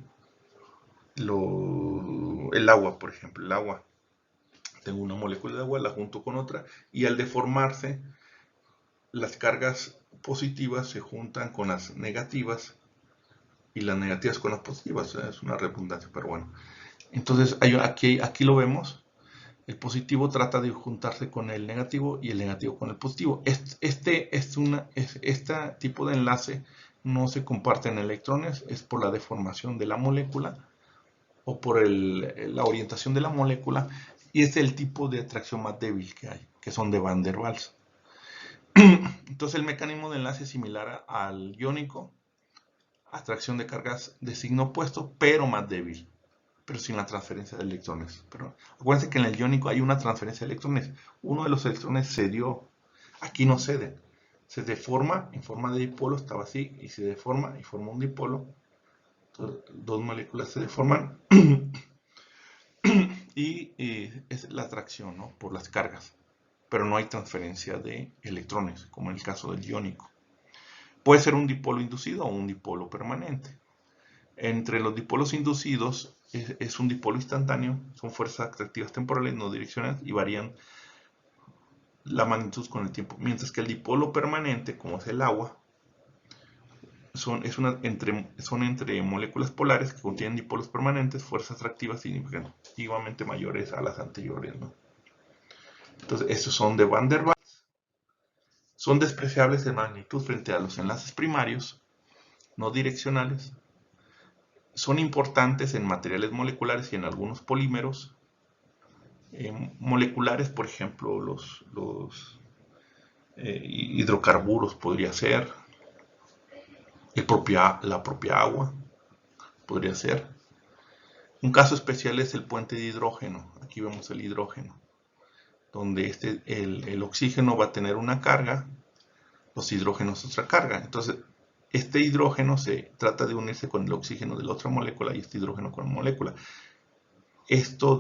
[SPEAKER 1] el agua, por ejemplo, el agua, tengo una molécula de agua, la junto con otra, y al deformarse, las cargas positivas se juntan con las negativas y las negativas con las positivas. Es una redundancia, pero bueno. Entonces, aquí lo vemos. El positivo trata de juntarse con el negativo y el negativo con el positivo. Este tipo de enlace no se comparte en electrones, es por la deformación de la molécula o por la orientación de la molécula, y es el tipo de atracción más débil que hay, que son de Van der Waals. Entonces el mecanismo de enlace es similar al iónico, atracción de cargas de signo opuesto, pero más débil, pero sin la transferencia de electrones. Pero acuérdense que en el iónico hay una transferencia de electrones. Uno de los electrones cedió, aquí no cede, se deforma en forma de dipolo, estaba así, y se deforma y forma un dipolo. Entonces, 2 moléculas se deforman y es la atracción, ¿no?, por las cargas, pero no hay transferencia de electrones, como en el caso del iónico. Puede ser un dipolo inducido o un dipolo permanente. Entre los dipolos inducidos es un dipolo instantáneo, son fuerzas atractivas temporales no direccionales y varían la magnitud con el tiempo, mientras que el dipolo permanente, como es el agua, son entre moléculas polares que contienen dipolos permanentes, fuerzas atractivas significativamente mayores a las anteriores, ¿no? Entonces, estos son de Van der Waals. Son despreciables en magnitud frente a los enlaces primarios, no direccionales. Son importantes en materiales moleculares y en algunos polímeros. Moleculares, por ejemplo, los hidrocarburos podría ser, la propia agua podría ser. Un caso especial es el puente de hidrógeno. Aquí vemos el hidrógeno, donde el oxígeno va a tener una carga, los hidrógenos otra carga. Entonces, este hidrógeno se trata de unirse con el oxígeno de la otra molécula y este hidrógeno con la molécula. Esto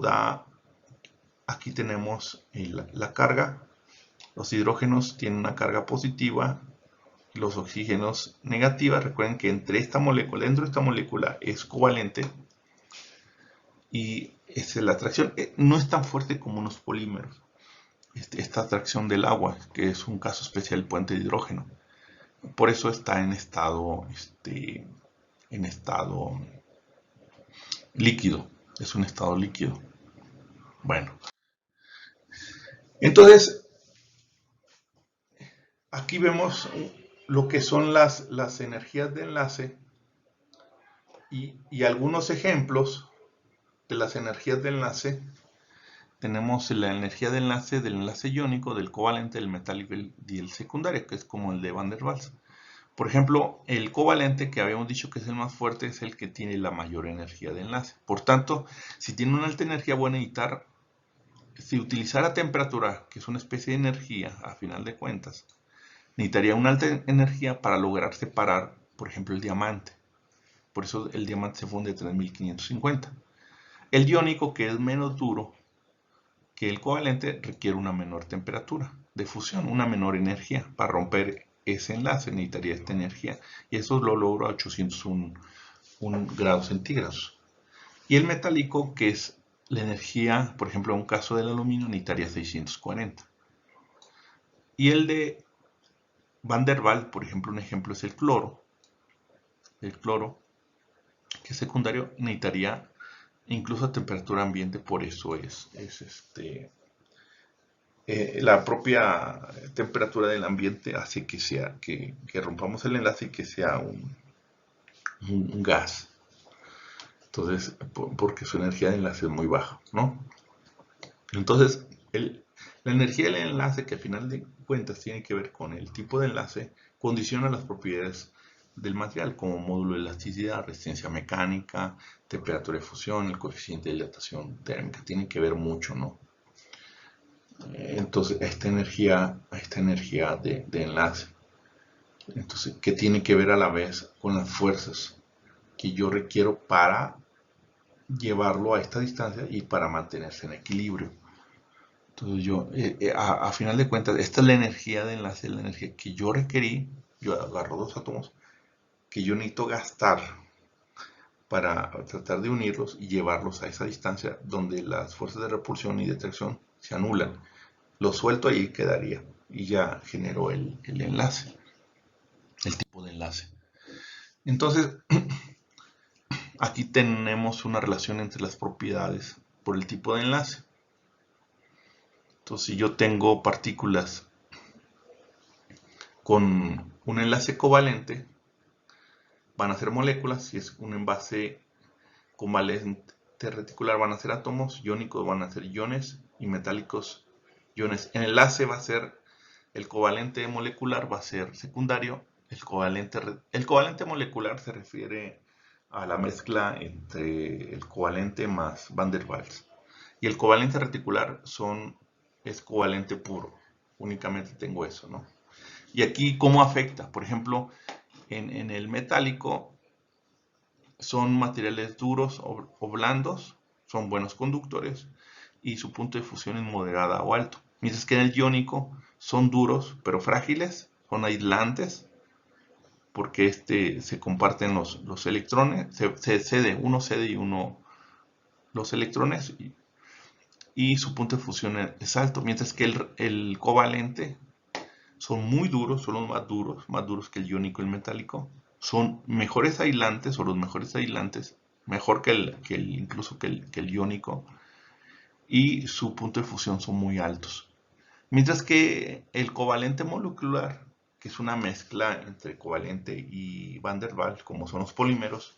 [SPEAKER 1] aquí tenemos la carga. Los hidrógenos tienen una carga positiva, los oxígenos negativa. Recuerden que dentro de esta molécula es covalente y esa es la atracción. No es tan fuerte como unos polímeros. Esta atracción del agua, que es un caso especial del puente de hidrógeno. Por eso está en estado líquido. Es un estado líquido. Bueno, entonces aquí vemos lo que son las energías de enlace y algunos ejemplos de las energías de enlace. Tenemos la energía de enlace del enlace iónico, del covalente, del metálico y el secundario, que es como el de Van der Waals. Por ejemplo, el covalente, que habíamos dicho que es el más fuerte, es el que tiene la mayor energía de enlace. Por tanto, si tiene una alta energía, voy a necesitar, si utilizara temperatura, que es una especie de energía, a final de cuentas, necesitaría una alta energía para lograr separar, por ejemplo, el diamante. Por eso el diamante se funde a 3550. El iónico, que es menos duro que el covalente, requiere una menor temperatura de fusión, una menor energía. Para romper ese enlace necesitaría esta energía. Y eso lo logro a 801 grados centígrados. Y el metálico, que es la energía, por ejemplo, en un caso del aluminio, necesitaría 640. Y el de Van der Waals, por ejemplo, un ejemplo es el cloro. El cloro, que es secundario, necesitaría incluso a temperatura ambiente. Por eso es la propia temperatura del ambiente hace que rompamos el enlace y que sea un gas. Entonces, porque su energía de enlace es muy baja, ¿no? Entonces, la energía del enlace, que al final de cuentas tiene que ver con el tipo de enlace, condiciona las propiedades del material, como módulo de elasticidad, resistencia mecánica, temperatura de fusión, el coeficiente de dilatación térmica. Tienen que ver mucho, ¿no? Entonces, esta energía de enlace. Entonces, ¿qué tiene que ver a la vez con las fuerzas que yo requiero para llevarlo a esta distancia y para mantenerse en equilibrio? Entonces yo, a final de cuentas, esta es la energía de enlace, la energía que yo requerí. Yo agarro dos átomos que yo necesito gastar para tratar de unirlos y llevarlos a esa distancia donde las fuerzas de repulsión y de tracción se anulan. Lo suelto ahí quedaría y ya generó el enlace, el tipo de enlace. Entonces, aquí tenemos una relación entre las propiedades por el tipo de enlace. Entonces, si yo tengo partículas con un enlace covalente, van a ser moléculas. Si es un envase covalente reticular, van a ser átomos. Iónicos van a ser iones y metálicos iones. El enlace va a ser el covalente molecular, va a ser secundario. El covalente molecular se refiere a la mezcla entre el covalente más Van der Waals. Y el covalente reticular es covalente puro. Únicamente tengo eso, ¿no? Y aquí, ¿cómo afecta? Por ejemplo, en el metálico son materiales duros o blandos, son buenos conductores y su punto de fusión es moderada o alto. Mientras que en el iónico son duros pero frágiles, son aislantes porque se comparten los electrones, uno cede y uno los electrones y su punto de fusión es alto. Mientras que el covalente son muy duros, son los más duros que el iónico y el metálico. Son mejores aislantes o los mejores aislantes, mejor incluso que el iónico, y su punto de fusión son muy altos. Mientras que el covalente molecular, que es una mezcla entre covalente y Van der Waals, como son los polímeros,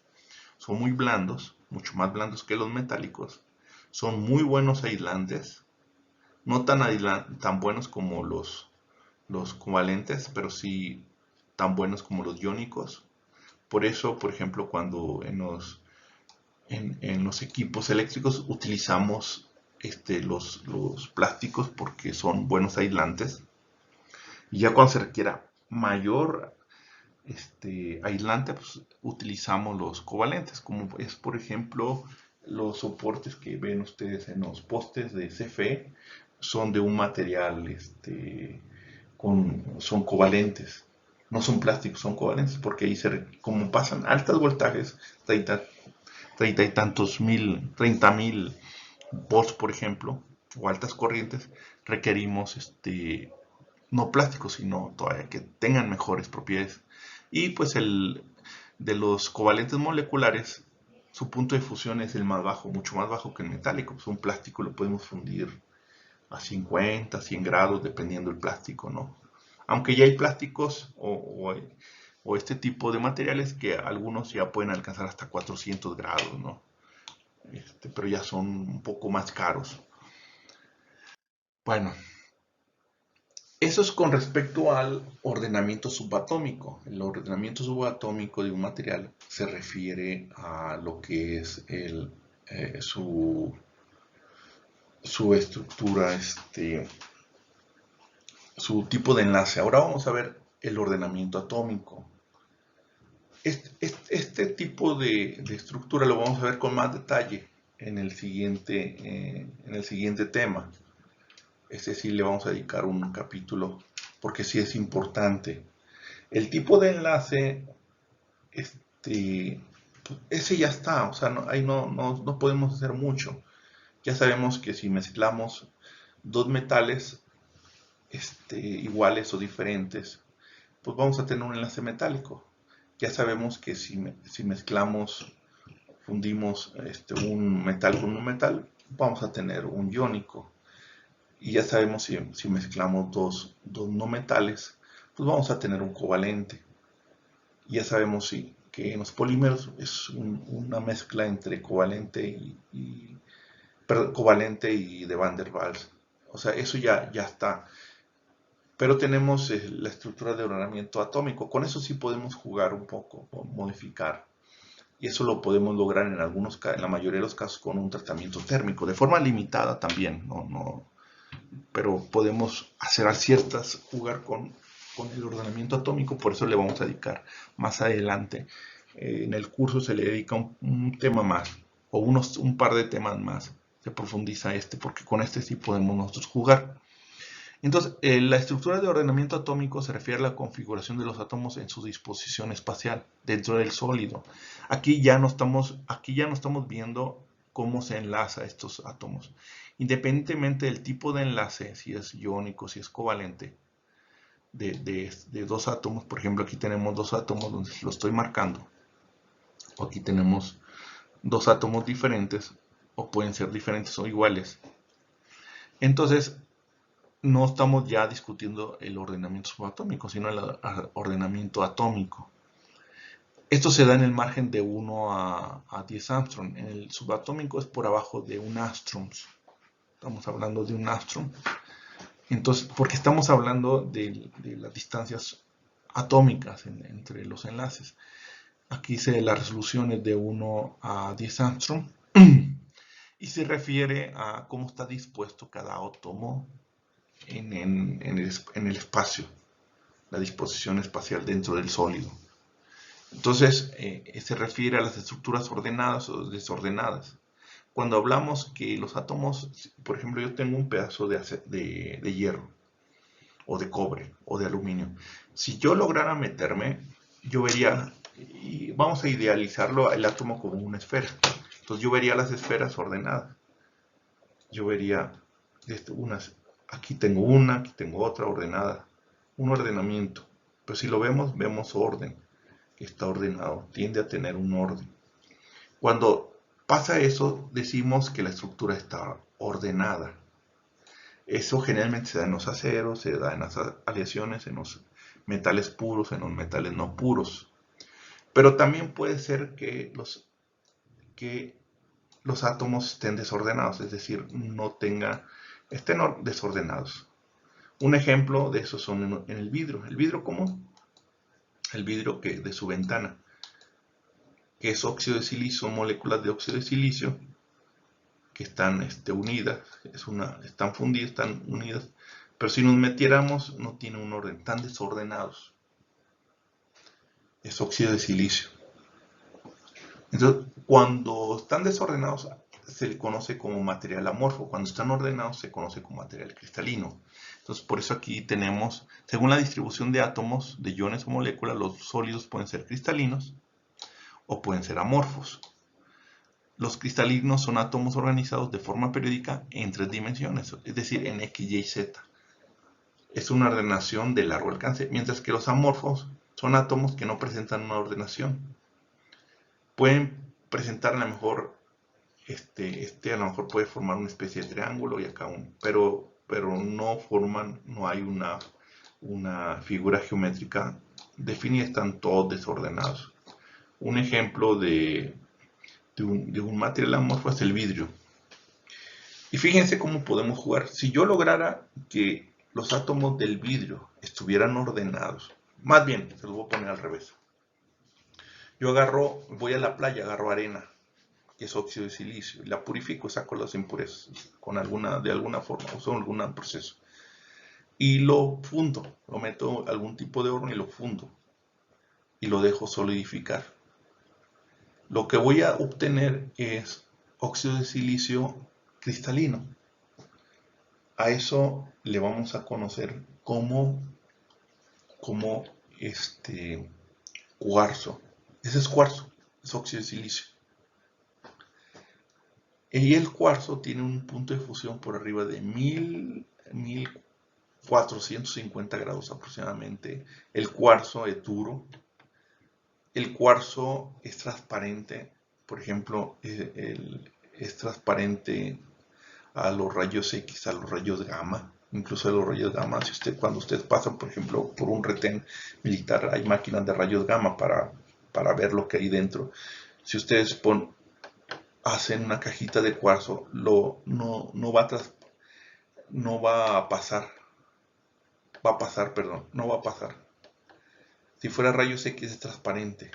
[SPEAKER 1] son muy blandos, mucho más blandos que los metálicos, son muy buenos aislantes, no tan buenos como los covalentes, pero sí tan buenos como los iónicos. Por eso, por ejemplo, cuando en los equipos eléctricos utilizamos los plásticos porque son buenos aislantes. Y ya cuando se requiera mayor aislante, pues utilizamos los covalentes, como es por ejemplo los soportes que ven ustedes en los postes de CFE son de un material, son covalentes. No son plásticos, son covalentes porque ahí como pasan altos voltajes, 30 y tantos mil, 30.000 volts, por ejemplo, o altas corrientes, requerimos no plásticos, sino todavía que tengan mejores propiedades. Y pues de los covalentes moleculares, su punto de fusión es el más bajo, mucho más bajo que el metálico. Pues un plástico lo podemos fundir a 50, 100 grados, dependiendo del plástico, ¿no? Aunque ya hay plásticos o este tipo de materiales que algunos ya pueden alcanzar hasta 400 grados, ¿no? Pero ya son un poco más caros. Bueno, eso es con respecto al ordenamiento subatómico. El ordenamiento subatómico de un material se refiere a lo que es su estructura, su tipo de enlace. Ahora vamos a ver el ordenamiento atómico. Este tipo de estructura lo vamos a ver con más detalle en el siguiente tema. Sí le vamos a dedicar un capítulo porque sí es importante. El tipo de enlace, ese ya está, o sea, ahí no podemos hacer mucho. Ya sabemos que si mezclamos dos metales iguales o diferentes, pues vamos a tener un enlace metálico. Ya sabemos que si mezclamos, fundimos un metal con un metal, vamos a tener un iónico. Y ya sabemos si mezclamos dos no metales, pues vamos a tener un covalente. Y ya sabemos que en los polímeros es una mezcla entre covalente y de Van der Waals. O sea, eso ya está. Pero tenemos la estructura de ordenamiento atómico. Con eso sí podemos jugar un poco, modificar. Y eso lo podemos lograr en la mayoría de los casos con un tratamiento térmico, de forma limitada también, pero podemos hacer jugar con el ordenamiento atómico, por eso le vamos a dedicar más adelante. En el curso se le dedica un tema más, o un par de temas más, se profundiza porque con sí podemos nosotros jugar. Entonces, la estructura de ordenamiento atómico se refiere a la configuración de los átomos en su disposición espacial dentro del sólido. Aquí ya no estamos viendo cómo se enlaza estos átomos. Independientemente del tipo de enlace, si es iónico, si es covalente, de dos átomos, por ejemplo, aquí tenemos dos átomos donde lo estoy marcando, o aquí tenemos dos átomos diferentes, o pueden ser diferentes o iguales. Entonces, no estamos ya discutiendo el ordenamiento subatómico, sino el ordenamiento atómico. Esto se da en el margen de 1 a 10 Armstrong. En el subatómico es por abajo de un Armstrong. Estamos hablando de un Armstrong. Entonces, porque estamos hablando de las distancias atómicas entre los enlaces. Aquí la resolución es de 1 a 10 Armstrong. Y se refiere a cómo está dispuesto cada átomo en el espacio, la disposición espacial dentro del sólido. Entonces, se refiere a las estructuras ordenadas o desordenadas. Cuando hablamos que los átomos, por ejemplo, yo tengo un pedazo de hierro, o de cobre, o de aluminio. Si yo lograra meterme, yo vería, y vamos a idealizarlo, el átomo como una esfera. Entonces yo vería las esferas ordenadas. Yo vería aquí tengo una, aquí tengo otra ordenada. Un ordenamiento. Pero si lo vemos orden. Está ordenado, tiende a tener un orden. Cuando pasa eso, decimos que la estructura está ordenada. Eso generalmente se da en los aceros, se da en las aleaciones, en los metales puros, en los metales no puros. Pero también puede ser que los átomos estén desordenados, es decir, estén desordenados. Un ejemplo de eso son en el vidrio. El vidrio común, el vidrio de su ventana, que es óxido de silicio, son moléculas de óxido de silicio que están unidas, están fundidas, están unidas, pero si nos metiéramos no tiene un orden, están desordenados. Es óxido de silicio. Entonces, cuando están desordenados se le conoce como material amorfo. Cuando están ordenados se conoce como material cristalino. Entonces, por eso aquí tenemos, según la distribución de átomos, de iones o moléculas, los sólidos pueden ser cristalinos o pueden ser amorfos. Los cristalinos son átomos organizados de forma periódica en 3 dimensiones, es decir, en X, Y, Z. Es una ordenación de largo alcance, mientras que los amorfos son átomos que no presentan una ordenación. Pueden presentar a lo mejor, a lo mejor puede formar una especie de triángulo y acá pero no forman, no hay una figura geométrica definida, están todos desordenados. Un ejemplo de un material amorfo es el vidrio. Y fíjense cómo podemos jugar. Si yo lograra que los átomos del vidrio estuvieran ordenados, más bien, se los voy a poner al revés. Yo voy a la playa, agarro arena, que es óxido de silicio, y la purifico, saco las impurezas de alguna forma, uso algún proceso. Y lo fundo, lo meto a algún tipo de horno y lo fundo. Y lo dejo solidificar. Lo que voy a obtener es óxido de silicio cristalino. A eso le vamos a conocer como cuarzo. Ese es cuarzo, es óxido de silicio. Y el cuarzo tiene un punto de fusión por arriba de 1450 grados aproximadamente. El cuarzo es duro. El cuarzo es transparente. Por ejemplo, es transparente a los rayos X, a los rayos gamma, incluso a los rayos gamma. Cuando ustedes pasan, por ejemplo, por un retén militar, hay máquinas de rayos gamma para ver lo que hay dentro. Si ustedes hacen una cajita de cuarzo, no va a pasar. Si fuera rayos X es transparente.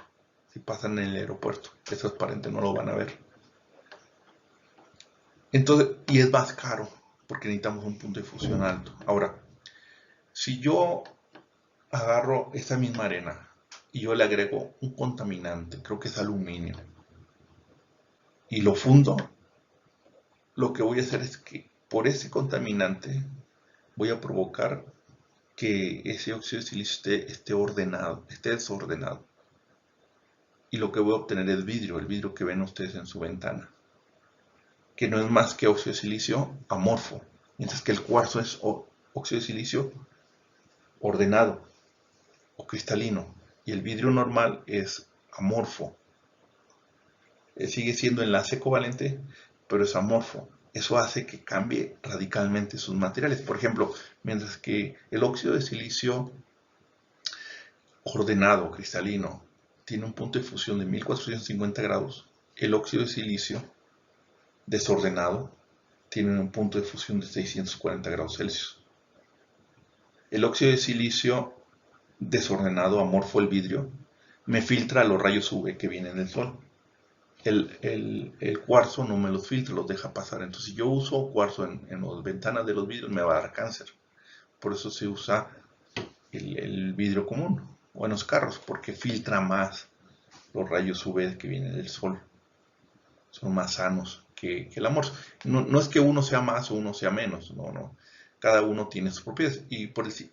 [SPEAKER 1] Si pasan en el aeropuerto, es transparente, no lo van a ver. Entonces, y es más caro, porque necesitamos un punto de fusión alto. Ahora, si yo agarro esa misma arena y yo le agrego un contaminante, creo que es aluminio, y lo fundo, lo que voy a hacer es que por ese contaminante voy a provocar que ese óxido de silicio esté desordenado. Y lo que voy a obtener es vidrio, el vidrio que ven ustedes en su ventana, que no es más que óxido de silicio amorfo, mientras que el cuarzo es óxido de silicio ordenado o cristalino, y el vidrio normal es amorfo. Sigue siendo enlace covalente, pero es amorfo. Eso hace que cambie radicalmente sus materiales. Por ejemplo, mientras que el óxido de silicio ordenado, cristalino, tiene un punto de fusión de 1450 grados, el óxido de silicio desordenado tiene un punto de fusión de 640 grados Celsius. El óxido de silicio desordenado, amorfo, el vidrio, me filtra los rayos UV que vienen del sol. El cuarzo no me los filtra, los deja pasar. Entonces, si yo uso cuarzo en las ventanas de los vidrios, me va a dar cáncer. Por eso se usa el vidrio común o en los carros, porque filtra más los rayos UV que vienen del sol. Son más sanos que el amorfo. No es que uno sea más o uno sea menos, no. Cada uno tiene sus propiedades.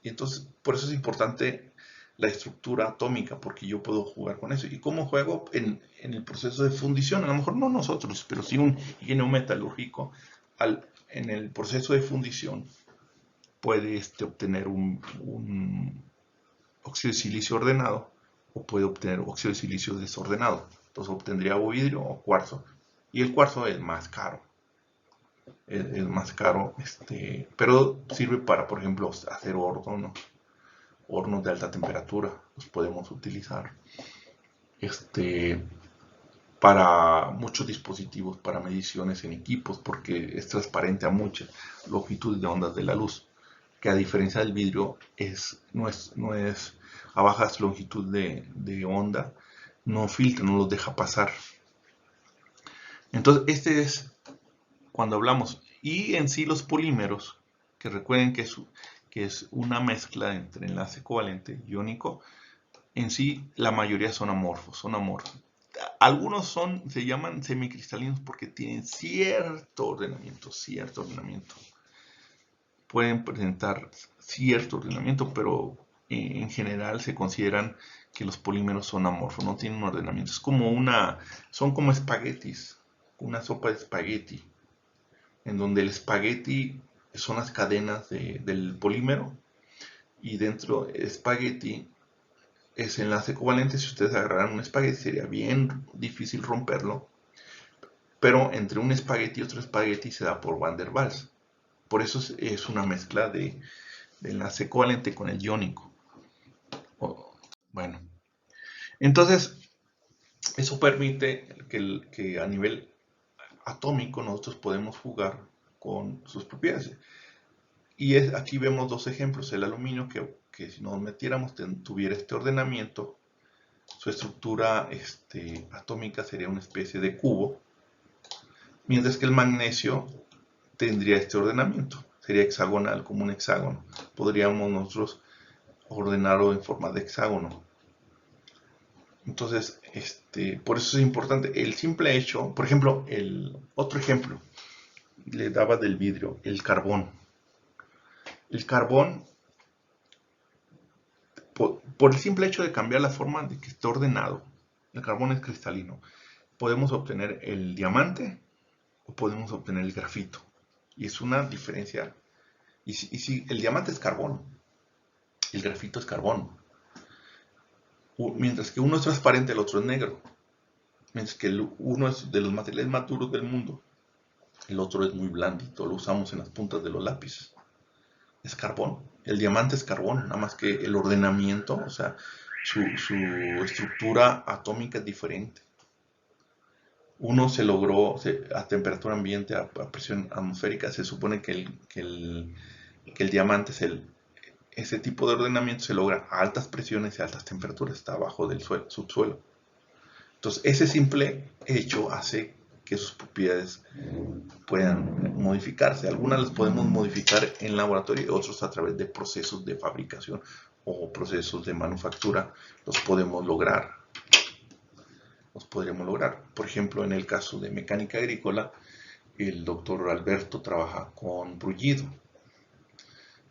[SPEAKER 1] Entonces, por eso es importante la estructura atómica, porque yo puedo jugar con eso. ¿Y cómo juego? En el proceso de fundición. A lo mejor no nosotros, pero sí un ingeniero metalúrgico. En el proceso de fundición puede obtener un óxido de silicio ordenado o puede obtener óxido de silicio desordenado. Entonces obtendría o vidrio o cuarzo. Y el cuarzo es más caro. Es más caro, pero sirve para, por ejemplo, hacer hornos de alta temperatura. Los podemos utilizar para muchos dispositivos, para mediciones en equipos, porque es transparente a muchas longitudes de ondas de la luz, que a diferencia del vidrio no es a bajas longitudes de onda, no filtra, no los deja pasar. Entonces, es cuando hablamos. Y en sí los polímeros, que recuerden que es una mezcla entre enlace covalente iónico, en sí la mayoría son amorfos. Algunos se llaman semicristalinos porque tienen cierto ordenamiento, cierto ordenamiento. Pueden presentar cierto ordenamiento, pero en general se consideran que los polímeros son amorfos, no tienen un ordenamiento. Son como espaguetis, una sopa de espagueti, en donde el espagueti son las cadenas del polímero y dentro del espagueti ese enlace covalente. Si ustedes agarraran un espagueti sería bien difícil romperlo, pero entre un espagueti y otro espagueti se da por Van der Waals. Por eso es una mezcla de enlace covalente con el iónico. Bueno, entonces eso permite que a nivel atómico nosotros podemos jugar con sus propiedades. Y aquí vemos dos ejemplos. El aluminio que si nos metiéramos tuviera este ordenamiento. Su estructura atómica sería una especie de cubo, mientras que el magnesio tendría este ordenamiento, sería hexagonal, como un hexágono. Podríamos nosotros ordenarlo en forma de hexágono. Entonces, por eso es importante. El simple hecho, por ejemplo, otro ejemplo, le daba del vidrio, el carbón. El carbón, por el simple hecho de cambiar la forma de que esté ordenado, el carbón es cristalino. Podemos obtener el diamante o podemos obtener el grafito. Y es una diferencia. Y si el diamante es carbón, el grafito es carbón. Mientras que uno es transparente, el otro es negro. Mientras que uno es de los materiales más duros del mundo, el otro es muy blandito, lo usamos en las puntas de los lápices. Es carbón. El diamante es carbón, nada más que el ordenamiento, o sea, su estructura atómica es diferente. Uno se logró a temperatura ambiente, a presión atmosférica. Se supone que el diamante ese tipo de ordenamiento se logra a altas presiones y altas temperaturas, está abajo del subsuelo. Entonces, ese simple hecho hace que sus propiedades puedan modificarse. Algunas las podemos modificar en laboratorio y otros a través de procesos de fabricación o procesos de manufactura los podemos lograr. Por ejemplo, en el caso de mecánica agrícola, el doctor Alberto trabaja con bruñido.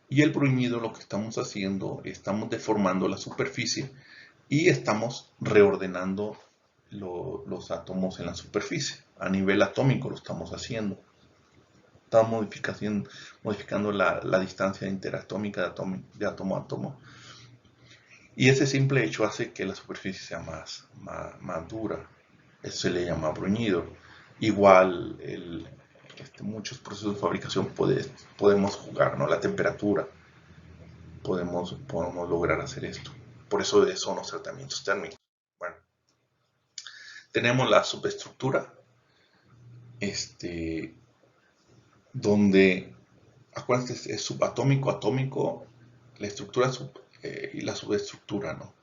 [SPEAKER 1] Y el bruñido, lo que estamos haciendo, estamos deformando la superficie y estamos reordenando los átomos en la superficie. A nivel atómico lo estamos haciendo. Estamos modificando la distancia interatómica de átomo a átomo. Y ese simple hecho hace que la superficie sea más dura. Eso se le llama bruñido. Igual, muchos procesos de fabricación podemos jugar, ¿no? La temperatura. Podemos lograr hacer esto. Por eso son los tratamientos térmicos. Bueno, tenemos la subestructura, donde, acuérdense, es subatómico, atómico, la estructura y la subestructura, ¿no?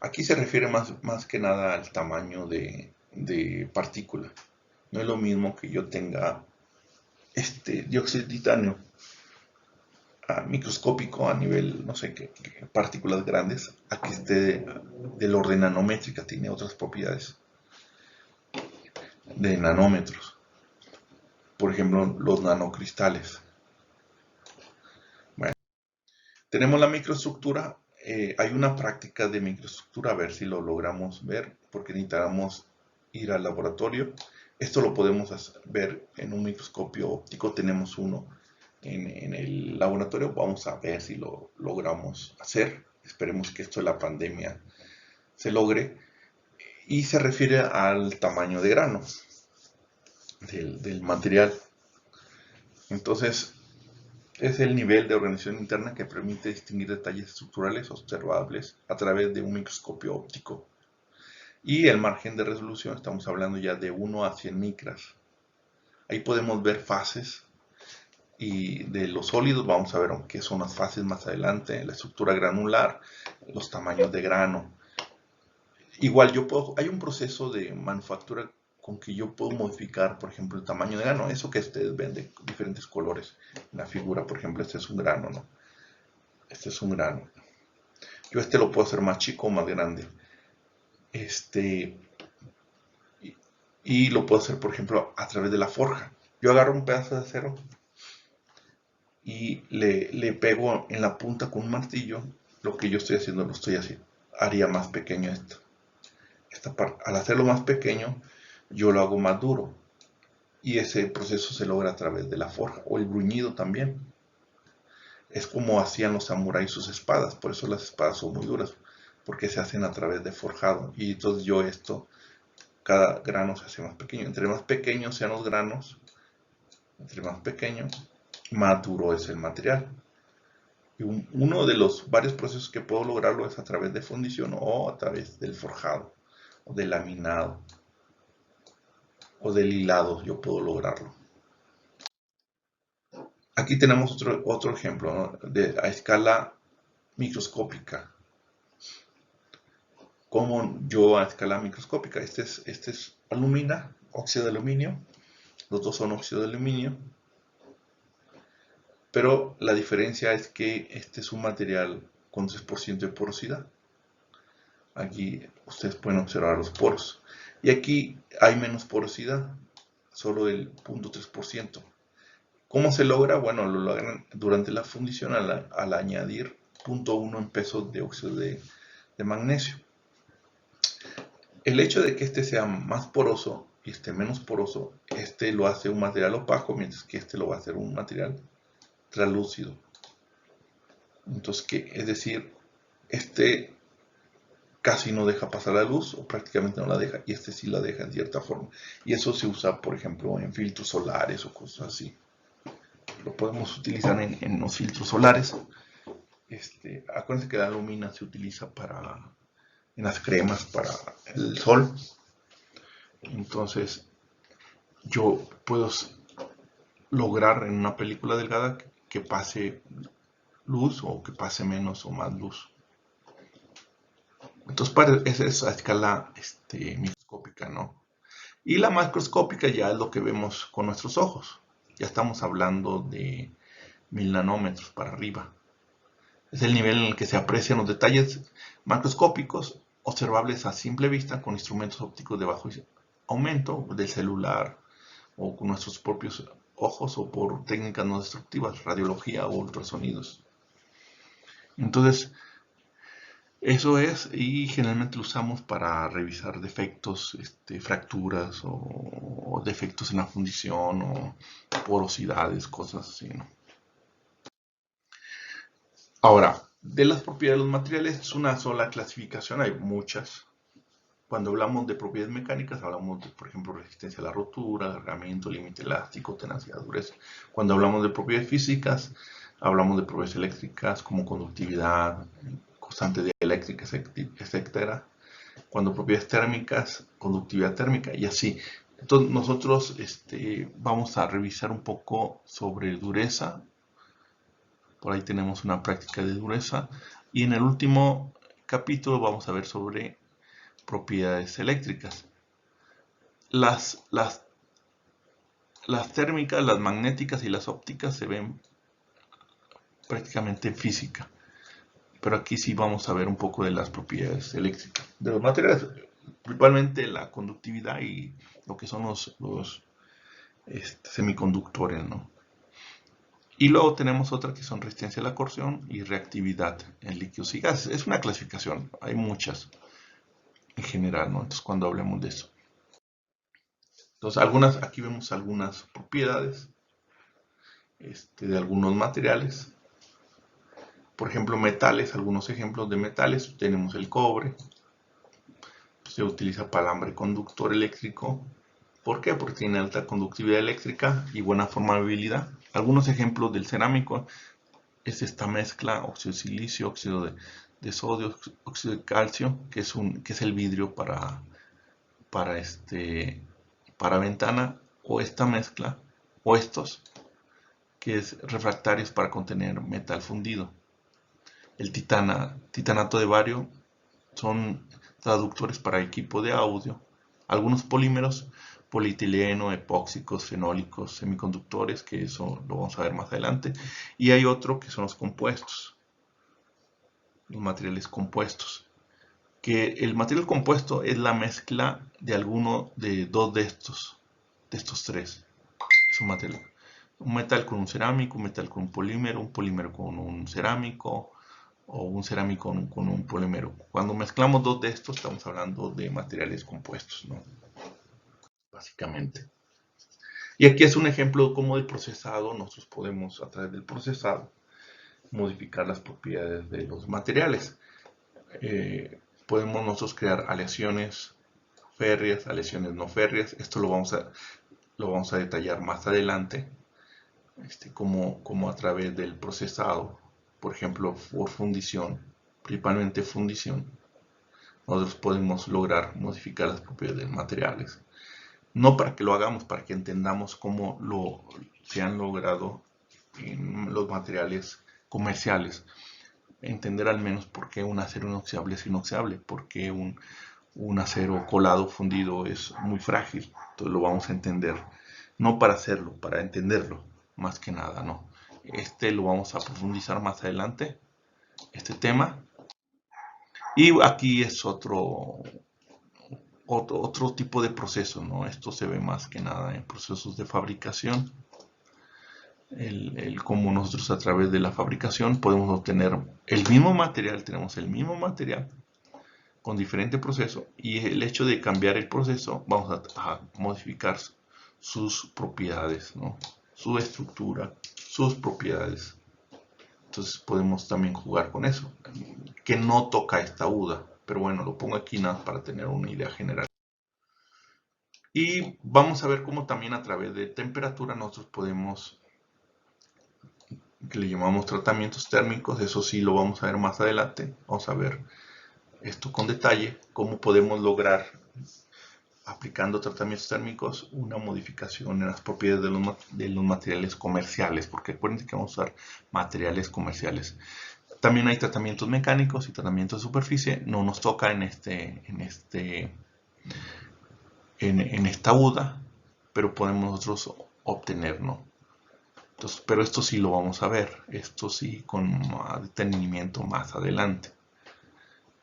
[SPEAKER 1] Aquí se refiere más que nada al tamaño de partícula. No es lo mismo que yo tenga dióxido de titanio microscópico a nivel, no sé qué, partículas grandes, a que esté del orden nanométrica, tiene otras propiedades de nanómetros. Por ejemplo, los nanocristales. Bueno, tenemos la microestructura. Hay una práctica de microestructura, a ver si lo logramos ver, porque necesitamos ir al laboratorio. Esto lo podemos ver en un microscopio óptico, tenemos uno en el laboratorio. Vamos a ver si lo logramos hacer. Esperemos que esto de la pandemia se logre. Y se refiere al tamaño de grano del material. Entonces, es el nivel de organización interna que permite distinguir detalles estructurales observables a través de un microscopio óptico. Y el margen de resolución, estamos hablando ya de 1 a 100 micras. Ahí podemos ver fases. Y de los sólidos vamos a ver qué son las fases más adelante, la estructura granular, los tamaños de grano. Igual hay un proceso de manufactura con que yo puedo modificar, por ejemplo, el tamaño de grano. Eso que ustedes ven de diferentes colores. En la figura, por ejemplo, este es un grano, ¿no? Este es un grano. Yo lo puedo hacer más chico o más grande. Y lo puedo hacer, por ejemplo, a través de la forja. Yo agarro un pedazo de acero y le pego en la punta con un martillo. Lo que yo estoy haciendo, lo estoy haciendo. Haría más pequeño esto. Esta parte. Al hacerlo más pequeño, yo lo hago más duro. Y ese proceso se logra a través de la forja o el bruñido también. Es como hacían los samuráis sus espadas. Por eso las espadas son muy duras. Porque se hacen a través de forjado. Y entonces yo esto, cada grano se hace más pequeño. Entre más pequeños sean los granos, entre más pequeño, más duro es el material. Y uno de los varios procesos que puedo lograrlo es a través de fundición o a través del forjado, o del laminado, o del hilado, yo puedo lograrlo. Aquí tenemos otro ejemplo, ¿no? A escala microscópica. Como yo a escala microscópica, este es alumina, óxido de aluminio, los dos son óxido de aluminio, pero la diferencia es que este es un material con 3% de porosidad. Aquí ustedes pueden observar los poros. Y aquí hay menos porosidad, solo el 0.3%. ¿Cómo se logra? Bueno, lo logran durante la fundición al añadir 0.1 en peso de óxido de magnesio. El hecho de que este sea más poroso y este menos poroso, este lo hace un material opaco, mientras que este lo va a hacer un material translúcido. Entonces, es decir, este casi no deja pasar la luz o prácticamente no la deja y este sí la deja en cierta forma. Y eso se usa, por ejemplo, en filtros solares o cosas así. Lo podemos utilizar en los filtros solares. Acuérdense que la alumina se utiliza en las cremas para el sol. Entonces, yo puedo lograr en una película delgada que pase luz o que pase menos o más luz. Entonces, esa es a escala microscópica, ¿no? Y la macroscópica ya es lo que vemos con nuestros ojos. Ya estamos hablando de 1000 nanómetros para arriba. Es el nivel en el que se aprecian los detalles macroscópicos observables a simple vista con instrumentos ópticos de bajo aumento del celular o con nuestros propios ojos o por técnicas no destructivas, radiología o ultrasonidos. Entonces, eso es, y generalmente lo usamos para revisar defectos, fracturas o defectos en la fundición o porosidades, cosas así, ¿no? Ahora, de las propiedades de los materiales es una sola clasificación, hay muchas. Cuando hablamos de propiedades mecánicas, hablamos de, por ejemplo, resistencia a la rotura, alargamiento, límite elástico, tenacidad, dureza. Cuando hablamos de propiedades físicas, hablamos de propiedades eléctricas como conductividad, constante dieléctrica, etcétera. Cuando propiedades térmicas, conductividad térmica y así. Entonces nosotros vamos a revisar un poco sobre dureza. Por ahí tenemos una práctica de dureza. Y en el último capítulo vamos a ver sobre propiedades eléctricas. Las térmicas, las magnéticas y las ópticas se ven prácticamente en física. Pero aquí sí vamos a ver un poco de las propiedades eléctricas. De los materiales, principalmente la conductividad y lo que son los semiconductores, ¿no? Y luego tenemos otra que son resistencia a la corrosión y reactividad en líquidos y gases. Es una clasificación, hay muchas en general, ¿no? Entonces cuando hablemos de eso. Entonces aquí vemos algunas propiedades de algunos materiales. Por ejemplo, metales, algunos ejemplos de metales. Tenemos el cobre. Se utiliza para alambre conductor eléctrico. ¿Por qué? Porque tiene alta conductividad eléctrica y buena formabilidad. Algunos ejemplos del cerámico es esta mezcla óxido de silicio, óxido de sodio, óxido de calcio, que es el vidrio para ventana, o esta mezcla, o estos, que es refractarios para contener metal fundido. El titanato de bario son traductores para equipo de audio. Algunos polímeros, polietileno, epóxicos, fenólicos, semiconductores, que eso lo vamos a ver más adelante. Y hay otro que son los compuestos, los materiales compuestos, que el material compuesto es la mezcla de alguno de dos de estos tres. Es un material. Un metal con un cerámico, un metal con un polímero con un cerámico, o un cerámico con un polímero. Cuando mezclamos dos de estos, estamos hablando de materiales compuestos, ¿no? Básicamente. Y aquí es un ejemplo como del procesado. Nosotros podemos, a través del procesado, modificar las propiedades de los materiales. Podemos nosotros crear aleaciones férreas, aleaciones no férreas. Esto lo vamos a detallar más adelante, como a través del procesado, por ejemplo, por fundición, principalmente fundición, nosotros podemos lograr modificar las propiedades de materiales. No para que lo hagamos, para que entendamos cómo se han logrado en los materiales comerciales. Entender al menos por qué un acero inoxidable es inoxidable, por qué un acero colado fundido es muy frágil. Entonces lo vamos a entender, no para hacerlo, para entenderlo, más que nada, ¿no? Lo vamos a profundizar más adelante, este tema. Y aquí es otro tipo de proceso, ¿no? Esto se ve más que nada en procesos de fabricación. Cómo nosotros a través de la fabricación podemos obtener el mismo material, tenemos el mismo material con diferente proceso, y el hecho de cambiar el proceso vamos a modificar sus propiedades, ¿no? Su estructura, sus propiedades. Entonces podemos también jugar con eso, que no toca esta UDA, pero bueno, lo pongo aquí nada para tener una idea general. Y vamos a ver cómo también a través de temperatura nosotros podemos, que le llamamos tratamientos térmicos, eso sí lo vamos a ver más adelante. Vamos a ver esto con detalle, cómo podemos lograr, aplicando tratamientos térmicos, una modificación en las propiedades de los materiales comerciales, porque recuerden que vamos a usar materiales comerciales. También hay tratamientos mecánicos y tratamientos de superficie, no nos toca en esta UDA, pero podemos nosotros obtener, ¿no? Entonces, pero esto sí lo vamos a ver, esto sí con más detenimiento más adelante,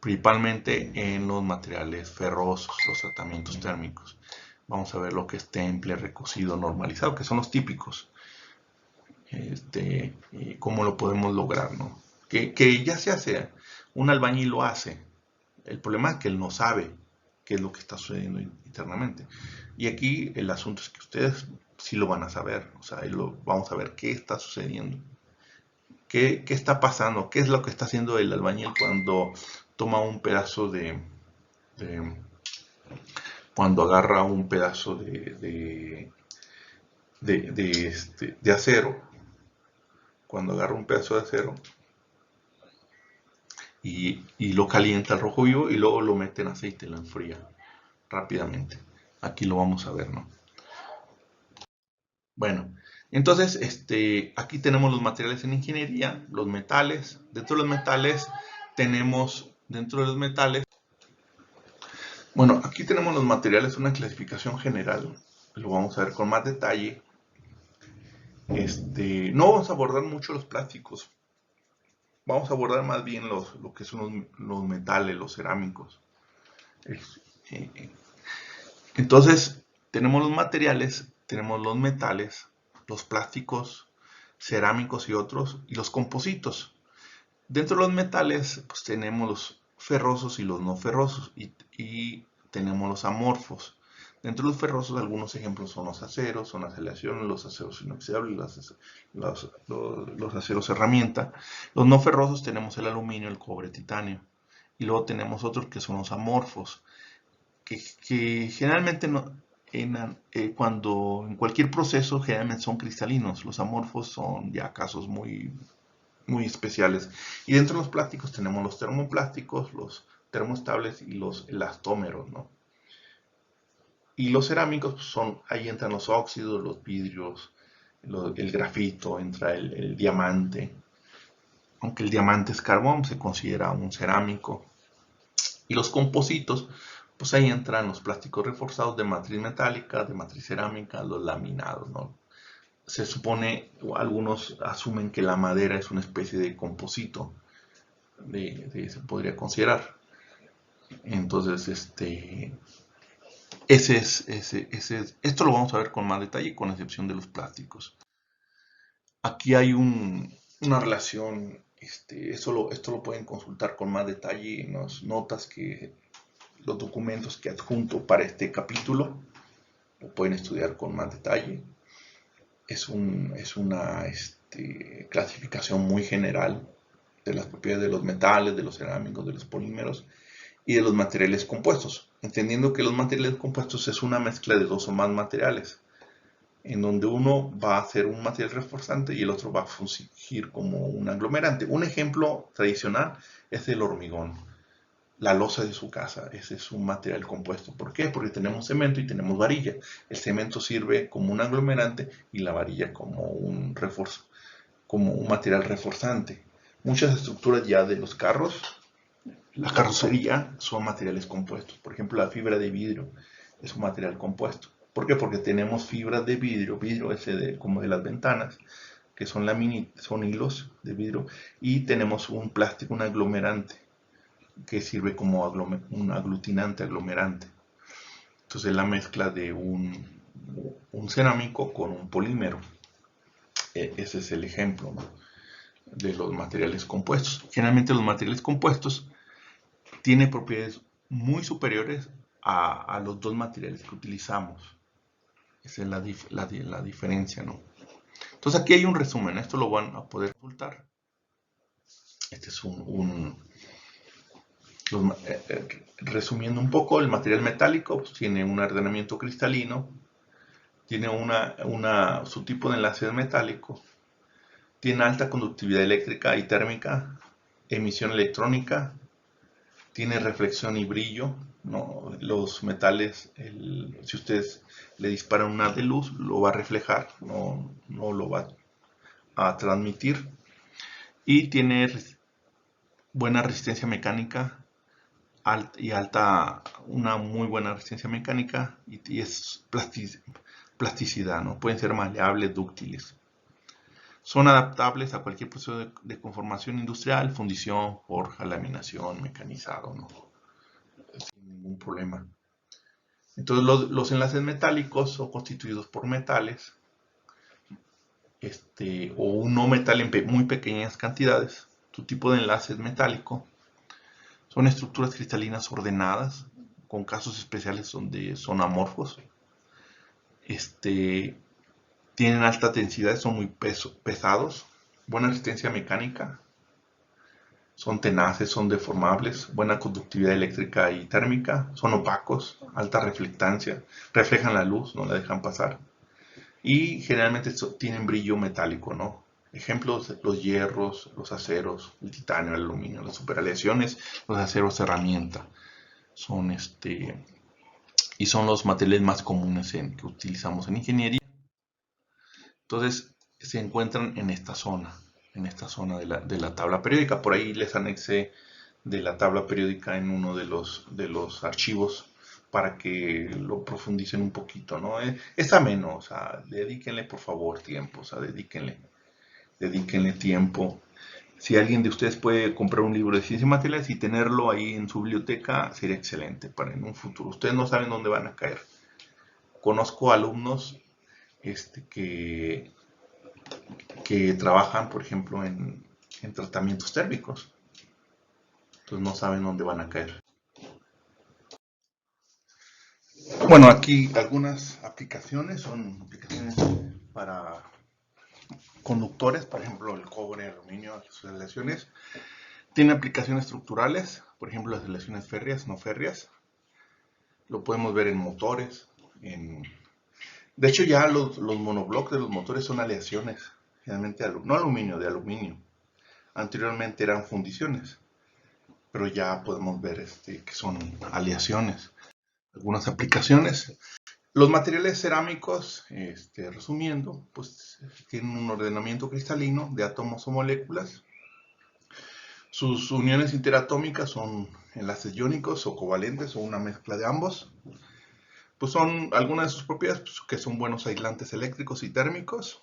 [SPEAKER 1] principalmente en los materiales ferrosos, los tratamientos térmicos. Vamos a ver lo que es temple, recocido, normalizado, que son los típicos. Cómo lo podemos lograr, ¿no? Que ya se hace, un albañil lo hace. El problema es que él no sabe qué es lo que está sucediendo internamente. Y aquí el asunto es que ustedes sí lo van a saber. O sea, vamos a ver qué está sucediendo. ¿Qué está pasando? ¿Qué es lo que está haciendo el albañil cuando toma un pedazo cuando agarra un pedazo de acero? Cuando agarra un pedazo de acero y lo calienta al rojo vivo y luego lo mete en aceite y lo enfría rápidamente. Aquí lo vamos a ver, ¿no? Bueno, entonces aquí tenemos los materiales en ingeniería, los metales. Dentro de los metales bueno, aquí tenemos los materiales, una clasificación general. Lo vamos a ver con más detalle. No vamos a abordar mucho los plásticos. Vamos a abordar más bien lo que son los metales, los cerámicos. Entonces, tenemos los materiales, tenemos los metales, los plásticos, cerámicos y otros, y los compositos. Dentro de los metales, pues tenemos los ferrosos y los no ferrosos, y tenemos los amorfos. Dentro de los ferrosos, algunos ejemplos son los aceros, son las aleaciones, los aceros inoxidables, los aceros herramienta. Los no ferrosos tenemos el aluminio, el cobre, el titanio. Y luego tenemos otros que son los amorfos, que generalmente cuando en cualquier proceso generalmente son cristalinos. Los amorfos son ya casos muy, muy especiales. Y dentro de los plásticos tenemos los termoplásticos, los termoestables y los elastómeros, ¿no? Y los cerámicos pues, ahí entran los óxidos, los vidrios, el grafito, entra el diamante. Aunque el diamante es carbón, se considera un cerámico. Y los compositos, pues ahí entran los plásticos reforzados de matriz metálica, de matriz cerámica, los laminados, ¿no? Se supone, o algunos asumen que la madera es una especie de composito, se podría considerar. Entonces, esto lo vamos a ver con más detalle, con excepción de los plásticos. Aquí hay una relación, esto lo pueden consultar con más detalle en las notas los documentos que adjunto para este capítulo, lo pueden estudiar con más detalle. Es una clasificación muy general de las propiedades de los metales, de los cerámicos, de los polímeros y de los materiales compuestos, entendiendo que los materiales compuestos es una mezcla de dos o más materiales, en donde uno va a ser un material reforzante y el otro va a fungir como un aglomerante. Un ejemplo tradicional es el hormigón, la losa de su casa, ese es un material compuesto. ¿Por qué? Porque tenemos cemento y tenemos varilla. El cemento sirve como un aglomerante y la varilla como un refuerzo, como un material reforzante. Muchas estructuras ya de los carros, la carrocería, son materiales compuestos. Por ejemplo, la fibra de vidrio es un material compuesto. ¿Por qué? Porque tenemos fibras de vidrio ese como de las ventanas, que son son hilos de vidrio, y tenemos un plástico, un aglomerante, que sirve como un aglutinante, aglomerante. Entonces la mezcla de un cerámico con un polímero. Ese es el ejemplo, ¿no?, de los materiales compuestos. Generalmente los materiales compuestos tienen propiedades muy superiores a los dos materiales que utilizamos. Esa es la diferencia, ¿no? Entonces aquí hay un resumen, esto lo van a poder consultar. Este es resumiendo un poco, el material metálico pues, tiene un ordenamiento cristalino, tiene su tipo de enlace metálico, tiene alta conductividad eléctrica y térmica, emisión electrónica, tiene reflexión y brillo, ¿no? Los metales, si ustedes le disparan una de luz, lo va a reflejar, no lo va a transmitir. Y tiene buena resistencia mecánica una muy buena resistencia mecánica y es plasticidad, ¿no? Pueden ser maleables, dúctiles. Son adaptables a cualquier proceso de conformación industrial, fundición, forja, laminación, mecanizado, ¿no? Sin ningún problema. Entonces los enlaces metálicos son constituidos por metales o un no metal en muy pequeñas cantidades. Tu tipo de enlace es metálico. Son estructuras cristalinas ordenadas, con casos especiales donde son amorfos. Tienen alta densidad, son muy pesados, buena resistencia mecánica, son tenaces, son deformables, buena conductividad eléctrica y térmica, son opacos, alta reflectancia, reflejan la luz, no la dejan pasar. Y generalmente tienen brillo metálico, ¿no? Ejemplos, los hierros, los aceros, el titanio, el aluminio, las superaleaciones, los aceros herramienta. Y son los materiales más comunes que utilizamos en ingeniería. Entonces, se encuentran en esta zona de la tabla periódica. Por ahí les anexé de la tabla periódica en uno de los archivos para que lo profundicen un poquito, ¿no? Es ameno, o sea, dedíquenle por favor tiempo, o sea, dedíquenle tiempo. Si alguien de ustedes puede comprar un libro de ciencia y materiales y tenerlo ahí en su biblioteca, sería excelente para en un futuro. Ustedes no saben dónde van a caer. Conozco alumnos que trabajan, por ejemplo, en tratamientos térmicos. Entonces no saben dónde van a caer. Bueno, aquí algunas aplicaciones son aplicaciones para conductores, por ejemplo, el cobre, el aluminio, sus aleaciones. Tiene aplicaciones estructurales, por ejemplo, las aleaciones férreas, no férreas. Lo podemos ver en motores. De hecho, ya los monoblocks de los motores son aleaciones, generalmente no aluminio, de aluminio. Anteriormente eran fundiciones, pero ya podemos ver que son aleaciones. Algunas aplicaciones. Los materiales cerámicos, resumiendo, pues tienen un ordenamiento cristalino de átomos o moléculas. Sus uniones interatómicas son enlaces iónicos o covalentes o una mezcla de ambos. Pues son algunas de sus propiedades pues, que son buenos aislantes eléctricos y térmicos.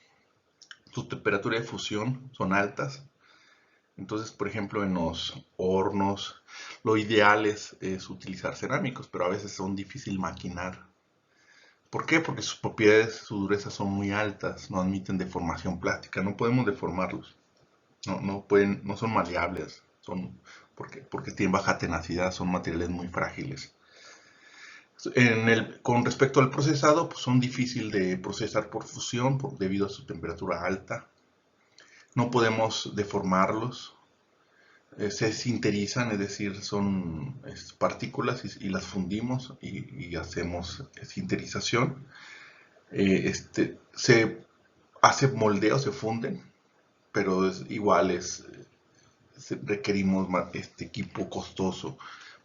[SPEAKER 1] Su temperatura de fusión son altas. Entonces, por ejemplo, en los hornos, lo ideal es utilizar cerámicos, pero a veces son difícil maquinar. ¿Por qué? Porque sus propiedades, su dureza son muy altas, no admiten deformación plástica, no podemos deformarlos, no pueden, no son maleables, porque tienen baja tenacidad, son materiales muy frágiles. Con respecto al procesado, pues son difíciles de procesar por fusión debido a su temperatura alta. No podemos deformarlos, se sinterizan, es decir, son partículas y las fundimos y hacemos sinterización. Se hace moldeo, se funden, pero requerimos este equipo costoso,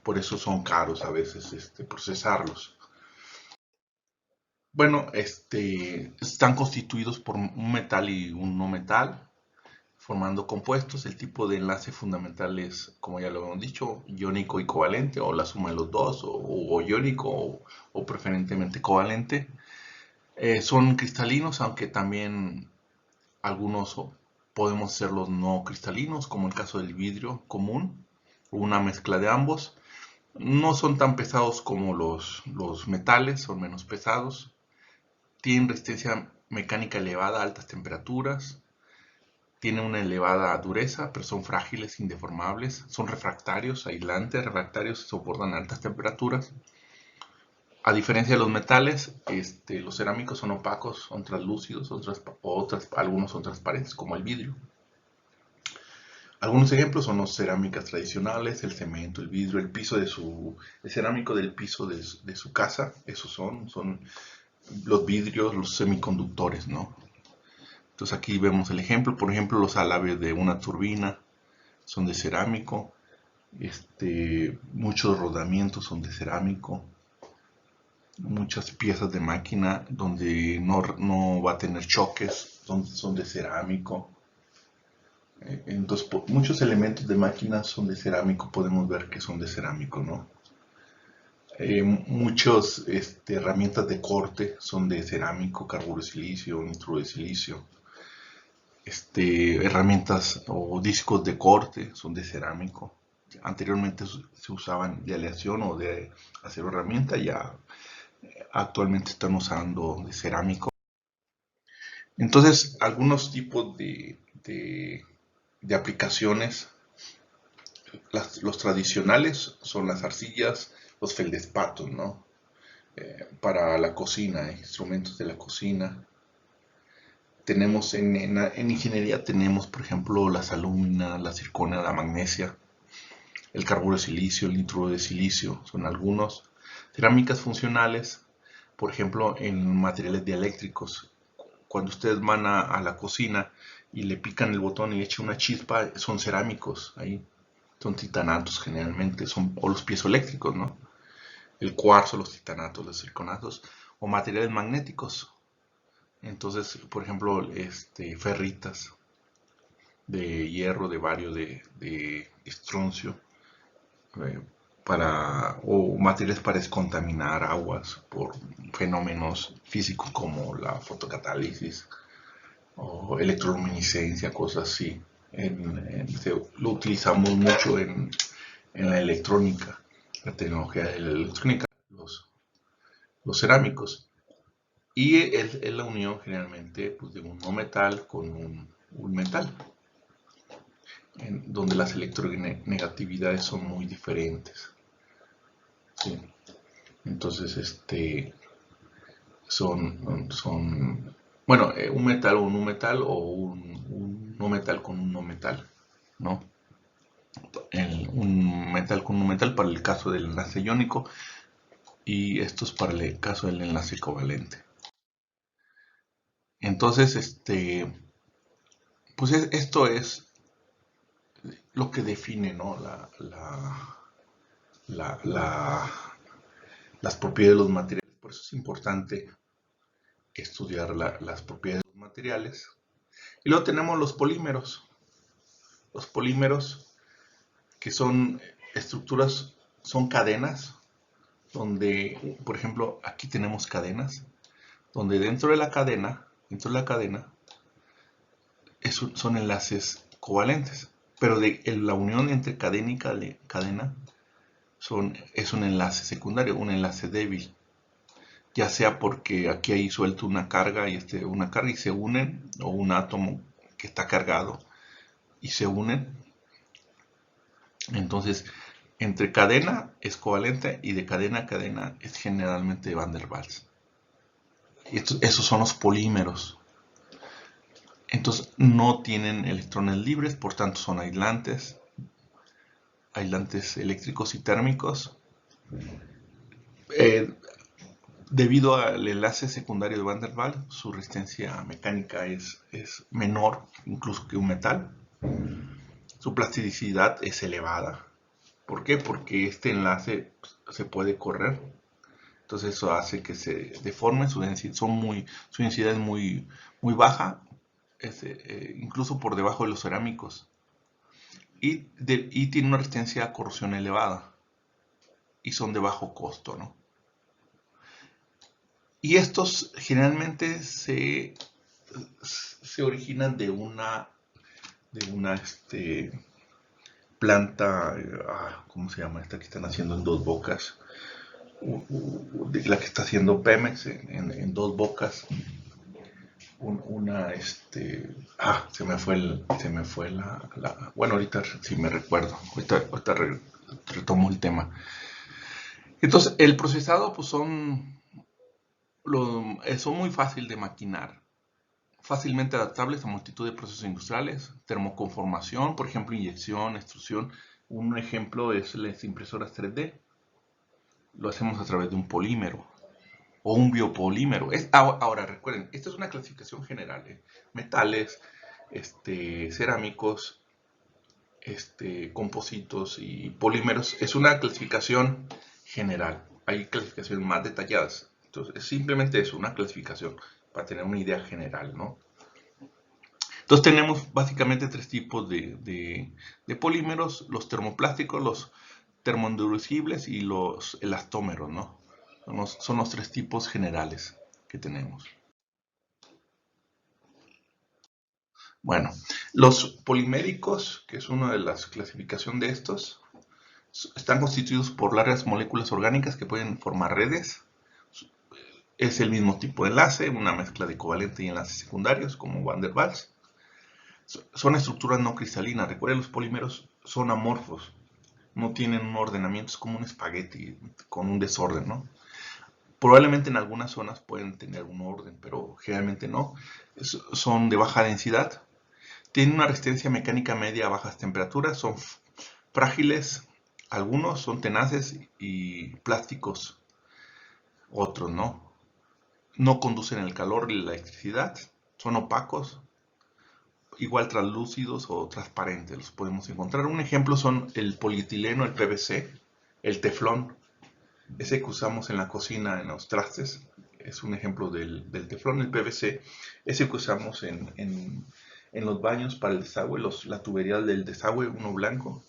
[SPEAKER 1] por eso son caros a veces procesarlos. Bueno, están constituidos por un metal y un no metal, formando compuestos. El tipo de enlace fundamental es, como ya lo hemos dicho, iónico y covalente, o la suma de los dos, o iónico, o preferentemente covalente. Son cristalinos, aunque también algunos podemos hacerlos no cristalinos, como el caso del vidrio común, o una mezcla de ambos. No son tan pesados como los metales, son menos pesados. Tienen resistencia mecánica elevada a altas temperaturas. Tienen una elevada dureza, pero son frágiles, indeformables. Son refractarios, aislantes, refractarios, soportan altas temperaturas. A diferencia de los metales, los cerámicos son opacos, son translúcidos, algunos son transparentes, como el vidrio. Algunos ejemplos son las cerámicas tradicionales, el cemento, el vidrio, el cerámico del piso de su casa, esos son los vidrios, los semiconductores, ¿no? Entonces aquí vemos el ejemplo, por ejemplo, los alabes de una turbina son de cerámico, muchos rodamientos son de cerámico, muchas piezas de máquina donde no va a tener choques son de cerámico. Entonces, muchos elementos de máquina son de cerámico, podemos ver que son de cerámico, ¿no? Muchas herramientas de corte son de cerámico, carburo de silicio, nitruro de silicio. Herramientas o discos de corte son de cerámico. Anteriormente se usaban de aleación o de acero herramienta, ya actualmente están usando de cerámico. Entonces, algunos tipos de aplicaciones, los tradicionales son las arcillas, los feldespatos, ¿no? Para la cocina, instrumentos de la cocina. Tenemos en ingeniería tenemos, por ejemplo, las alúminas, la circonia, la magnesia, el carburo de silicio, el nitruro de silicio, son algunos. Cerámicas funcionales, por ejemplo, en materiales dieléctricos. Cuando ustedes van a la cocina y le pican el botón y le echan una chispa, son cerámicos ahí. Son titanatos generalmente, o los piezoeléctricos, ¿no? El cuarzo, los titanatos, los circonatos, o materiales magnéticos. Entonces, por ejemplo, ferritas de hierro, de bario, de estroncio, eh, o materiales para descontaminar aguas por fenómenos físicos como la fotocatálisis o electroluminiscencia, cosas así. Lo utilizamos mucho en la electrónica, la tecnología de la electrónica, los cerámicos. Y es la unión generalmente pues, de un no metal con un metal, donde las electronegatividades son muy diferentes. ¿Sí? Entonces, bueno, un metal o un no metal o un no metal con un no metal, ¿no? Un metal con un metal para el caso del enlace iónico y esto es para el caso del enlace covalente. Entonces, pues esto es lo que define, ¿no? las propiedades de los materiales. Por eso es importante estudiar las propiedades de los materiales. Y luego tenemos los polímeros. Los polímeros que son estructuras, son cadenas, donde, por ejemplo, aquí tenemos cadenas, donde dentro de la cadena son enlaces covalentes. pero la unión entre cadena y cadena es un enlace secundario, un enlace débil, ya sea porque aquí hay suelto una carga y se unen, o un átomo que está cargado y se unen. Entonces, entre cadena es covalente y de cadena a cadena es generalmente Van der Waals. Esos son los polímeros. Entonces, no tienen electrones libres, por tanto son aislantes eléctricos y térmicos. Eh, Debido al enlace secundario de Van der Waals, su resistencia mecánica es menor incluso que un metal. Su plasticidad es elevada. ¿Por qué? Porque este enlace se puede correr. Entonces eso hace que se deforme, su densidad es muy baja, incluso por debajo de los cerámicos. Y tiene una resistencia a corrosión elevada. Y son de bajo costo, ¿no? Y estos generalmente se originan de una planta, ¿cómo se llama esta que están haciendo en Dos Bocas? La que está haciendo Pemex en Dos Bocas. Se me fue bueno, ahorita sí me recuerdo, ahorita retomo el tema. Entonces, el procesado, pues son muy fácil de maquinar, fácilmente adaptables a multitud de procesos industriales, termoconformación, por ejemplo, inyección, extrusión. Un ejemplo es las impresoras 3D. Lo hacemos a través de un polímero o un biopolímero. Ahora, recuerden, esta es una clasificación general, ¿eh? Metales, cerámicos, compositos y polímeros. Es una clasificación general. Hay clasificaciones más detalladas. Entonces, es simplemente eso, una clasificación, para tener una idea general, ¿no? Entonces tenemos básicamente tres tipos de polímeros: los termoplásticos, los termoendurecibles y los elastómeros, ¿no? Son los tres tipos generales que tenemos. Bueno, los poliméricos, que es una de las clasificaciones de estos, están constituidos por largas moléculas orgánicas que pueden formar redes. Es el mismo tipo de enlace, una mezcla de covalente y enlaces secundarios, como Van der Waals. Son estructuras no cristalinas. Recuerden, los polímeros son amorfos. No tienen un ordenamiento, es como un espagueti con un desorden, ¿no? Probablemente en algunas zonas pueden tener un orden, pero generalmente no. Son de baja densidad. Tienen una resistencia mecánica media a bajas temperaturas. Son frágiles. Algunos son tenaces y plásticos. Otros no. No conducen el calor y la electricidad. Son opacos. Igual translúcidos o transparentes los podemos encontrar. Un ejemplo son el polietileno, el PVC, el teflón. Ese que usamos en la cocina, en los trastes, es un ejemplo del teflón. El PVC, ese que usamos en los baños para el desagüe, la tubería del desagüe, uno blanco.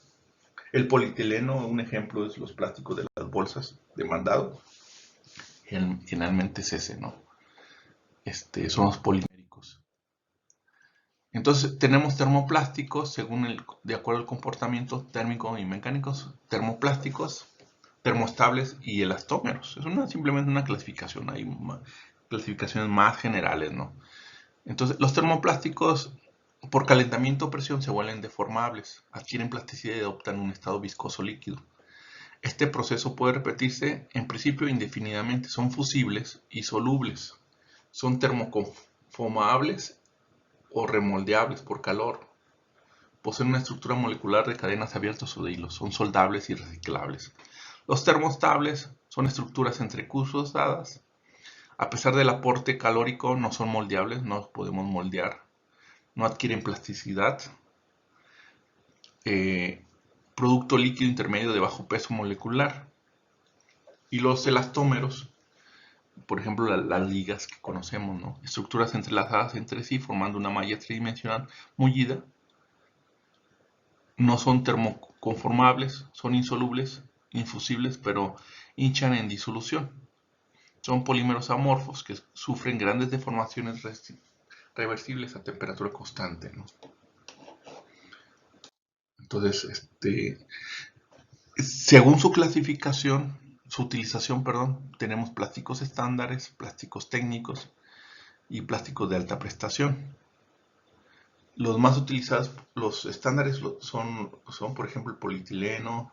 [SPEAKER 1] El polietileno, un ejemplo es los plásticos de las bolsas de mandado. Generalmente es ese, ¿no? Son los poliméricos. Entonces tenemos termoplásticos, de acuerdo al comportamiento térmico y mecánico, termoplásticos, termoestables y elastómeros. Es simplemente una clasificación, hay clasificaciones más generales, ¿no? Entonces, los termoplásticos, por calentamiento o presión, se vuelven deformables, adquieren plasticidad y adoptan un estado viscoso líquido. Este proceso puede repetirse en principio indefinidamente. Son fusibles y solubles. Son termoconformables o remoldeables por calor. Poseen una estructura molecular de cadenas abiertas o de hilos. Son soldables y reciclables. Los termoestables son estructuras entrecruzadas. A pesar del aporte calórico, no son moldeables, no los podemos moldear. No adquieren plasticidad. Producto líquido intermedio de bajo peso molecular. Y los elastómeros, por ejemplo, las ligas que conocemos, ¿no? Estructuras entrelazadas entre sí formando una malla tridimensional mullida. No son termoconformables, son insolubles, infusibles, pero hinchan en disolución. Son polímeros amorfos que sufren grandes deformaciones reversibles a temperatura constante, ¿no? Entonces, según su clasificación, su utilización, perdón, tenemos plásticos estándares, plásticos técnicos y plásticos de alta prestación. Los más utilizados, los estándares son, por ejemplo, el polietileno,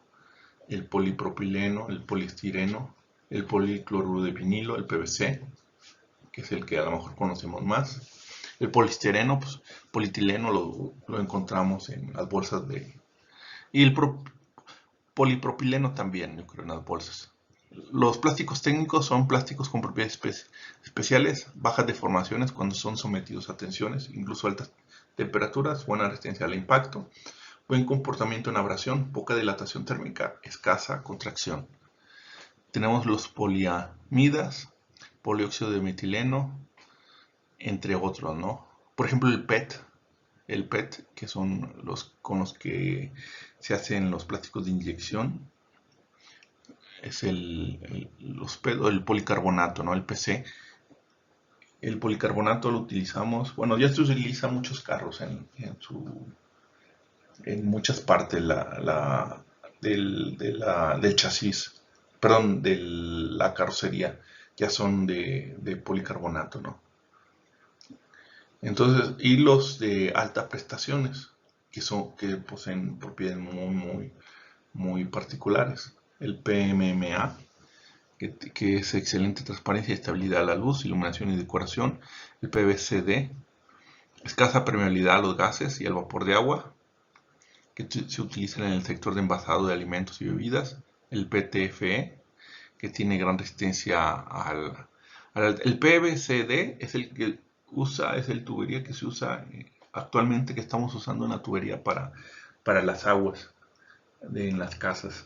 [SPEAKER 1] el polipropileno, el poliestireno, el policloruro de vinilo, el PVC, que es el que a lo mejor conocemos más. El poliestireno, pues, polietileno lo encontramos en las bolsas de... Y el polipropileno también, yo creo, en las bolsas. Los plásticos técnicos son plásticos con propiedades especiales, bajas deformaciones cuando son sometidos a tensiones, incluso altas temperaturas, buena resistencia al impacto, buen comportamiento en abrasión, poca dilatación térmica, escasa contracción. Tenemos los poliamidas, polióxido de metileno, entre otros, ¿no? Por ejemplo, el PET, que son los con los que se hacen los plásticos de inyección, es el policarbonato, ¿no? El PC. El policarbonato lo utilizamos, bueno, ya se utiliza en muchos carros en muchas partes del chasis, perdón, de la carrocería, ya son de policarbonato, ¿no? Entonces, y los de altas prestaciones, que poseen propiedades muy particulares. El PMMA, que es excelente transparencia y estabilidad a la luz, iluminación y decoración. El PVCD, escasa permeabilidad a los gases y al vapor de agua, que se utilizan en el sector de envasado de alimentos y bebidas. El PTFE, que tiene gran resistencia el PVCD es el que es el tubería que se usa actualmente, que estamos usando una tubería para las aguas en las casas.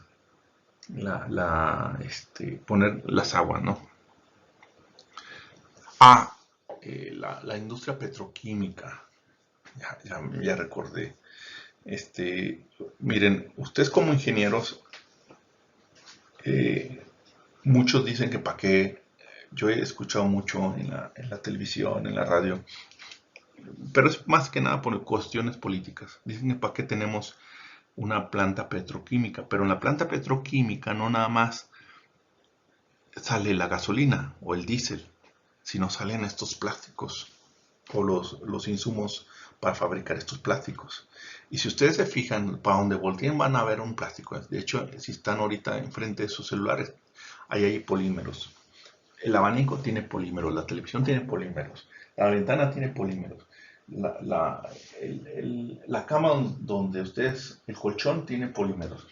[SPEAKER 1] Poner las aguas, ¿no? Ah, la industria petroquímica, ya recordé. Miren, ustedes como ingenieros, eh, muchos dicen que para qué, yo he escuchado mucho en la televisión, en la radio, pero es más que nada por cuestiones políticas. Dicen que para qué tenemos una planta petroquímica, pero en la planta petroquímica no nada más sale la gasolina o el diésel, sino salen estos plásticos o los insumos para fabricar estos plásticos. Y si ustedes se fijan, para donde volteen van a ver un plástico. De hecho, si están ahorita enfrente de sus celulares, ahí hay polímeros. El abanico tiene polímeros, la televisión tiene polímeros, la ventana tiene polímeros, la cama donde ustedes, el colchón tiene polímeros,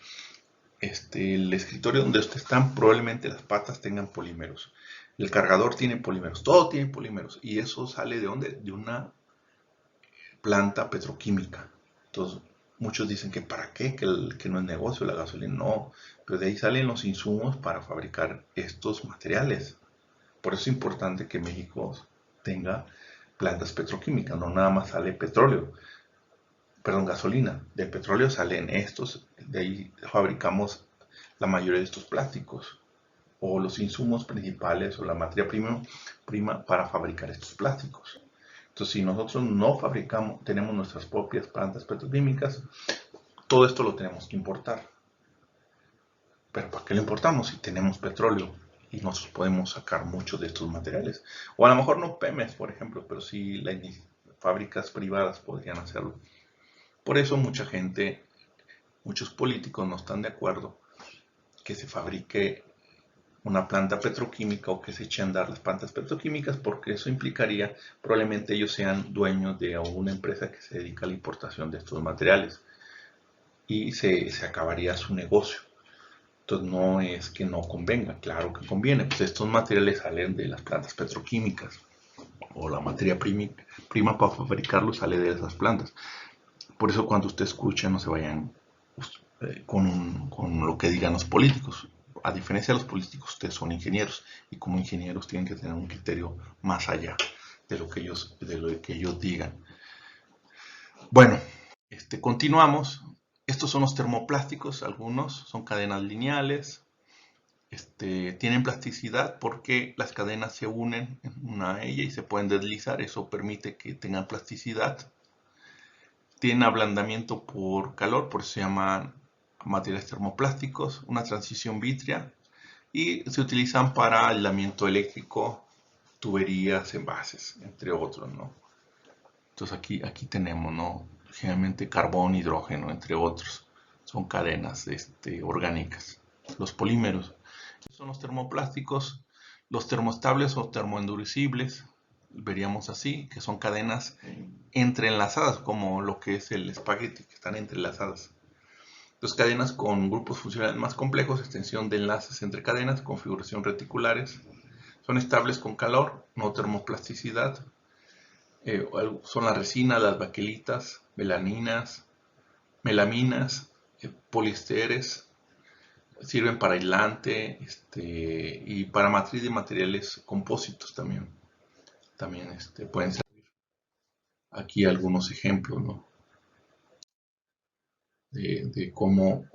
[SPEAKER 1] el escritorio donde ustedes están, probablemente las patas tengan polímeros, el cargador tiene polímeros, todo tiene polímeros, y eso sale de ¿dónde? De una planta petroquímica. Entonces, muchos dicen que para qué, que no es negocio la gasolina, no, pero de ahí salen los insumos para fabricar estos materiales. Por eso es importante que México tenga plantas petroquímicas, no nada más sale petróleo, perdón, gasolina. De petróleo salen estos, de ahí fabricamos la mayoría de estos plásticos, o los insumos principales, o la materia prima para fabricar estos plásticos. Entonces, si nosotros no fabricamos, tenemos nuestras propias plantas petroquímicas, todo esto lo tenemos que importar. Pero ¿para qué lo importamos si tenemos petróleo y nosotros podemos sacar muchos de estos materiales? O a lo mejor no Pemex, por ejemplo, pero sí fábricas privadas podrían hacerlo. Por eso mucha gente, muchos políticos no están de acuerdo que se fabrique una planta petroquímica o que se echen a andar las plantas petroquímicas, porque eso implicaría probablemente ellos sean dueños de una empresa que se dedica a la importación de estos materiales y se acabaría su negocio. Entonces no es que no convenga, claro que conviene, pues estos materiales salen de las plantas petroquímicas o la materia prima para fabricarlos sale de esas plantas. Por eso cuando usted escucha no se vayan con lo que digan los políticos. A diferencia de los políticos, ustedes son ingenieros y como ingenieros tienen que tener un criterio más allá de lo que ellos digan. Bueno, continuamos. Estos son los termoplásticos, algunos son cadenas lineales, tienen plasticidad porque las cadenas se unen una a ella y se pueden deslizar, eso permite que tengan plasticidad. Tienen ablandamiento por calor, por eso se llaman materiales termoplásticos, una transición vítrea y se utilizan para aislamiento eléctrico, tuberías, envases, entre otros, ¿no? Entonces aquí tenemos, ¿no? Generalmente carbón, hidrógeno, entre otros. Son cadenas orgánicas. Los polímeros son los termoplásticos, los termoestables o termoendurecibles, veríamos así, que son cadenas entrelazadas, como lo que es el espagueti, que están entrelazadas. Dos cadenas con grupos funcionales más complejos, extensión de enlaces entre cadenas, configuración reticulares. Son estables con calor, no termoplasticidad. Son la resina, las baquelitas, melaminas, poliesteres. Sirven para aislante y para matriz de materiales compósitos también. También pueden servir. Aquí algunos ejemplos, ¿no? de cómo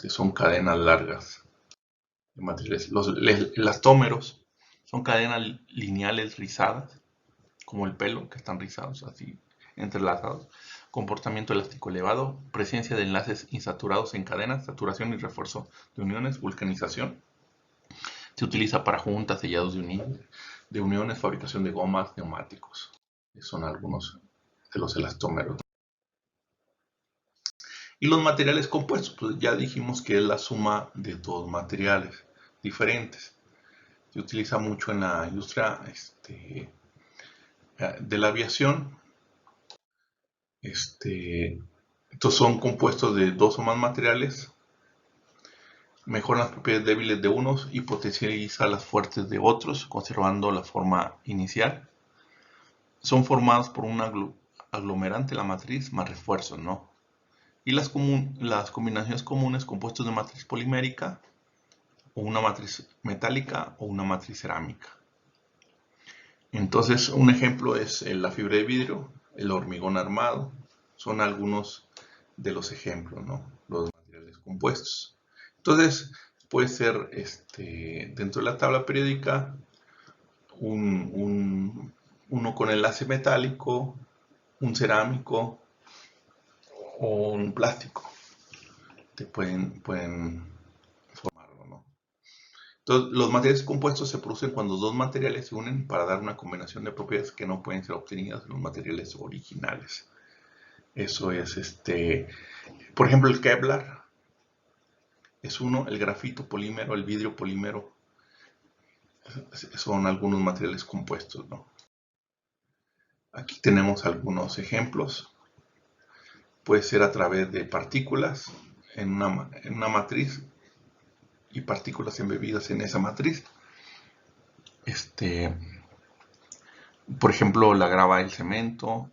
[SPEAKER 1] son cadenas largas de materiales. Los elastómeros son cadenas lineales rizadas, como el pelo, que están rizados, así entrelazados. Comportamiento elástico elevado, presencia de enlaces insaturados en cadenas, saturación y refuerzo de uniones, vulcanización. Se utiliza para juntas, sellados de uniones, fabricación de gomas, neumáticos. Son algunos de los elastómeros. Y los materiales compuestos, pues ya dijimos que es la suma de dos materiales diferentes. Se utiliza mucho en la industria de la aviación. Estos son compuestos de dos o más materiales. Mejoran las propiedades débiles de unos y potencializa las fuertes de otros, conservando la forma inicial. Son formados por un aglomerante, la matriz, más refuerzos, ¿no? Y las combinaciones comunes, compuestos de matriz polimérica, o una matriz metálica, o una matriz cerámica. Entonces, un ejemplo es la fibra de vidrio, el hormigón armado. Son algunos de los ejemplos, ¿no? Los materiales compuestos. Entonces, puede ser dentro de la tabla periódica uno con enlace metálico, un cerámico o un plástico. Te pueden formarlo, ¿no? Entonces, los materiales compuestos se producen cuando dos materiales se unen para dar una combinación de propiedades que no pueden ser obtenidas en los materiales originales. Eso es, por ejemplo, el Kevlar es uno, el grafito polímero, el vidrio polímero, son algunos materiales compuestos, ¿no? Aquí tenemos algunos ejemplos. Puede ser a través de partículas en una matriz y partículas embebidas en esa matriz. Por ejemplo, la grava del cemento,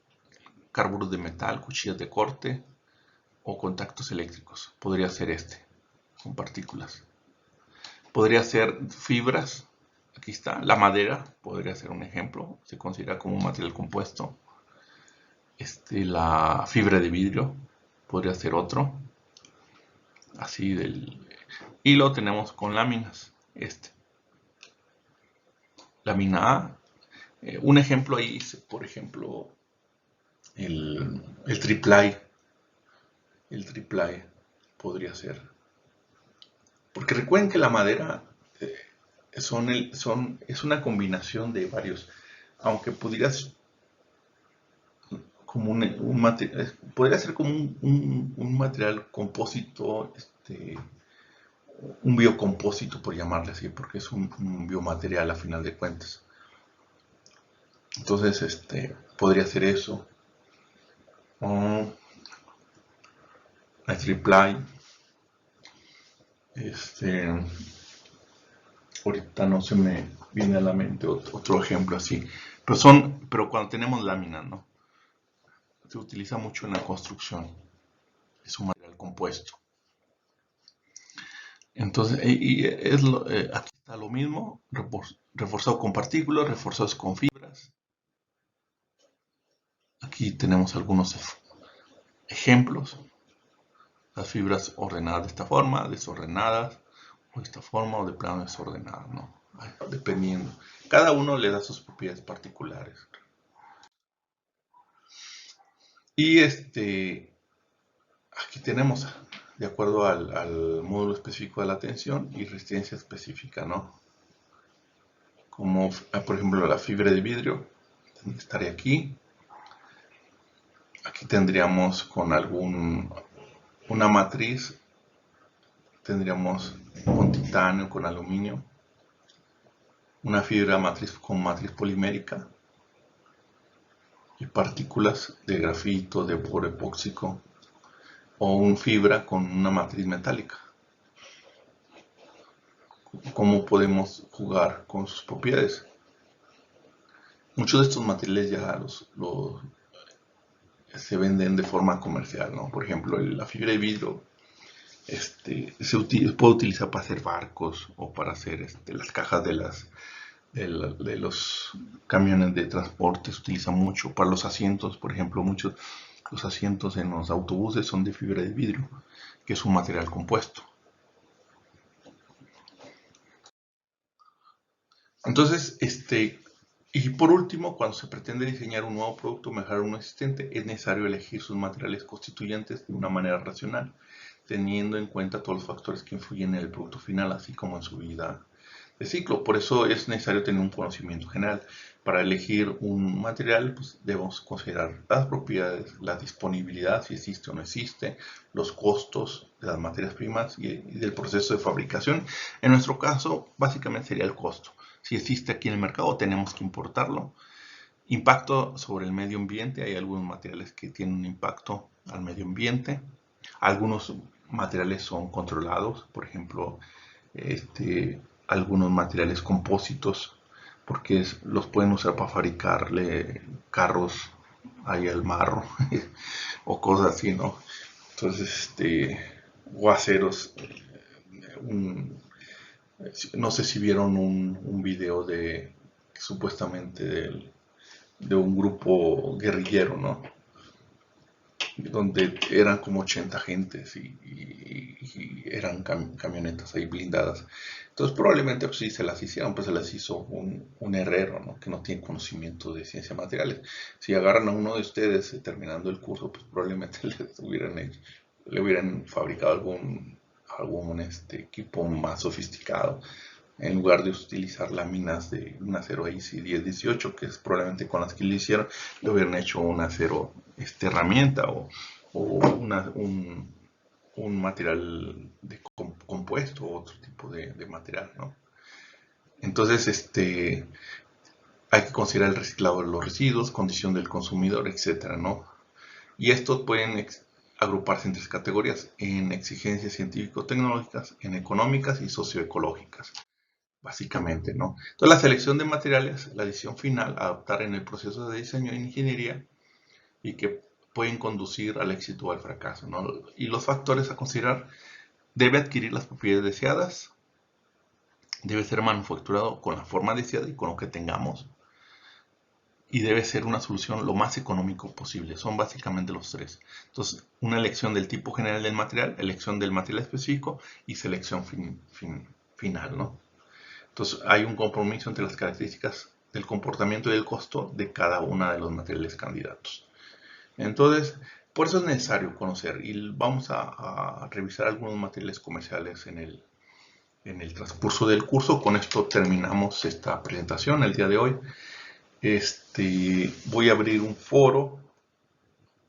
[SPEAKER 1] carburos de metal, cuchillas de corte o contactos eléctricos. Podría ser con partículas. Podría ser fibras. Aquí está, la madera podría ser un ejemplo, se considera como un material compuesto. La fibra de vidrio podría ser otro. Así y lo tenemos con láminas. Lámina A. Un ejemplo ahí, por ejemplo, el triplay. El triplay podría ser. Porque recuerden que la madera es una combinación de varios. Aunque pudieras como podría ser como un material compósito, un biocompósito por llamarle así, porque es un biomaterial a final de cuentas. Entonces, podría ser eso. El triplay. Ahorita no se me viene a la mente otro ejemplo así. Pero cuando tenemos láminas, ¿no? Se utiliza mucho en la construcción. Es un material compuesto. Entonces, aquí está lo mismo, reforzado con partículas, reforzados con fibras. Aquí tenemos algunos ejemplos. Las fibras ordenadas de esta forma, desordenadas, o de esta forma, o de plano desordenado, ¿no? Dependiendo. Cada uno le da sus propiedades particulares. Y aquí tenemos, de acuerdo al módulo específico de la tensión y resistencia específica, ¿no? Como, por ejemplo, la fibra de vidrio, estaría aquí. Aquí tendríamos con una matriz, tendríamos con titanio, con aluminio, una fibra matriz con matriz polimérica y partículas de grafito, de boro epóxico, o un fibra con una matriz metálica. ¿Cómo podemos jugar con sus propiedades? Muchos de estos materiales ya se venden de forma comercial, ¿no? Por ejemplo, la fibra de vidrio puede utilizar para hacer barcos o para hacer las cajas de los camiones de transporte. Se utiliza mucho para los asientos, por ejemplo, los asientos en los autobuses son de fibra de vidrio, que es un material compuesto. Entonces, y por último, cuando se pretende diseñar un nuevo producto o mejorar uno existente, es necesario elegir sus materiales constituyentes de una manera racional, teniendo en cuenta todos los factores que influyen en el producto final, así como en su vida de ciclo. Por eso es necesario tener un conocimiento general. Para elegir un material, pues debemos considerar las propiedades, la disponibilidad, si existe o no existe, los costos de las materias primas y del proceso de fabricación. En nuestro caso, básicamente sería el costo. Si existe aquí en el mercado, tenemos que importarlo. Impacto sobre el medio ambiente. Hay algunos materiales que tienen un impacto al medio ambiente. Algunos materiales son controlados, por ejemplo, algunos materiales compósitos, porque los pueden usar para fabricarle carros ahí al marro o cosas así, ¿no? Entonces, o aceros. No sé si vieron un video supuestamente de un grupo guerrillero, ¿no? Donde eran como 80 agentes y eran camionetas ahí blindadas. Entonces probablemente pues, si se las hicieron, pues se las hizo un herrero, ¿no? Que no tiene conocimiento de ciencias materiales. Si agarran a uno de ustedes terminando el curso, pues probablemente le hubieran fabricado algún equipo más sofisticado, en lugar de utilizar láminas de un acero IC 1018, que es probablemente con las que le hicieron, le hubieran hecho un acero herramienta o un material compuesto o otro tipo de material, ¿no? Entonces, hay que considerar el reciclado de los residuos, condición del consumidor, etcétera, ¿no? Y estos pueden agruparse en tres categorías: en exigencias científico-tecnológicas, en económicas y socioecológicas, básicamente, ¿no? Entonces, la selección de materiales, la decisión final, adaptar en el proceso de diseño e ingeniería y que pueden conducir al éxito o al fracaso, ¿no? Y los factores a considerar: debe adquirir las propiedades deseadas, debe ser manufacturado con la forma deseada y con lo que tengamos, y debe ser una solución lo más económico posible. Son básicamente los tres. Entonces, una elección del tipo general del material, elección del material específico y selección final, ¿no? Entonces, hay un compromiso entre las características del comportamiento y del costo de cada uno de los materiales candidatos. Entonces, por eso es necesario conocer, y vamos a revisar algunos materiales comerciales en el transcurso del curso. Con esto terminamos esta presentación el día de hoy. Voy a abrir un foro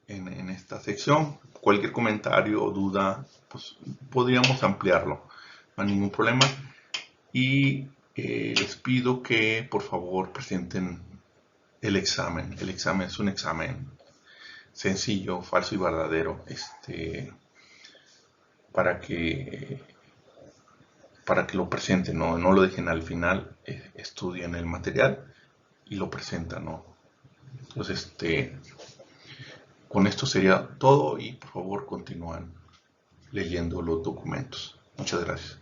[SPEAKER 1] en esta sección. Cualquier comentario o duda, pues podríamos ampliarlo, no hay ningún problema. Y les pido que por favor presenten el examen. El examen es un examen sencillo, falso y verdadero, para que lo presenten, no lo dejen al final, estudien el material y lo presentan, ¿no? Entonces, con esto sería todo y por favor continúan leyendo los documentos. Muchas gracias.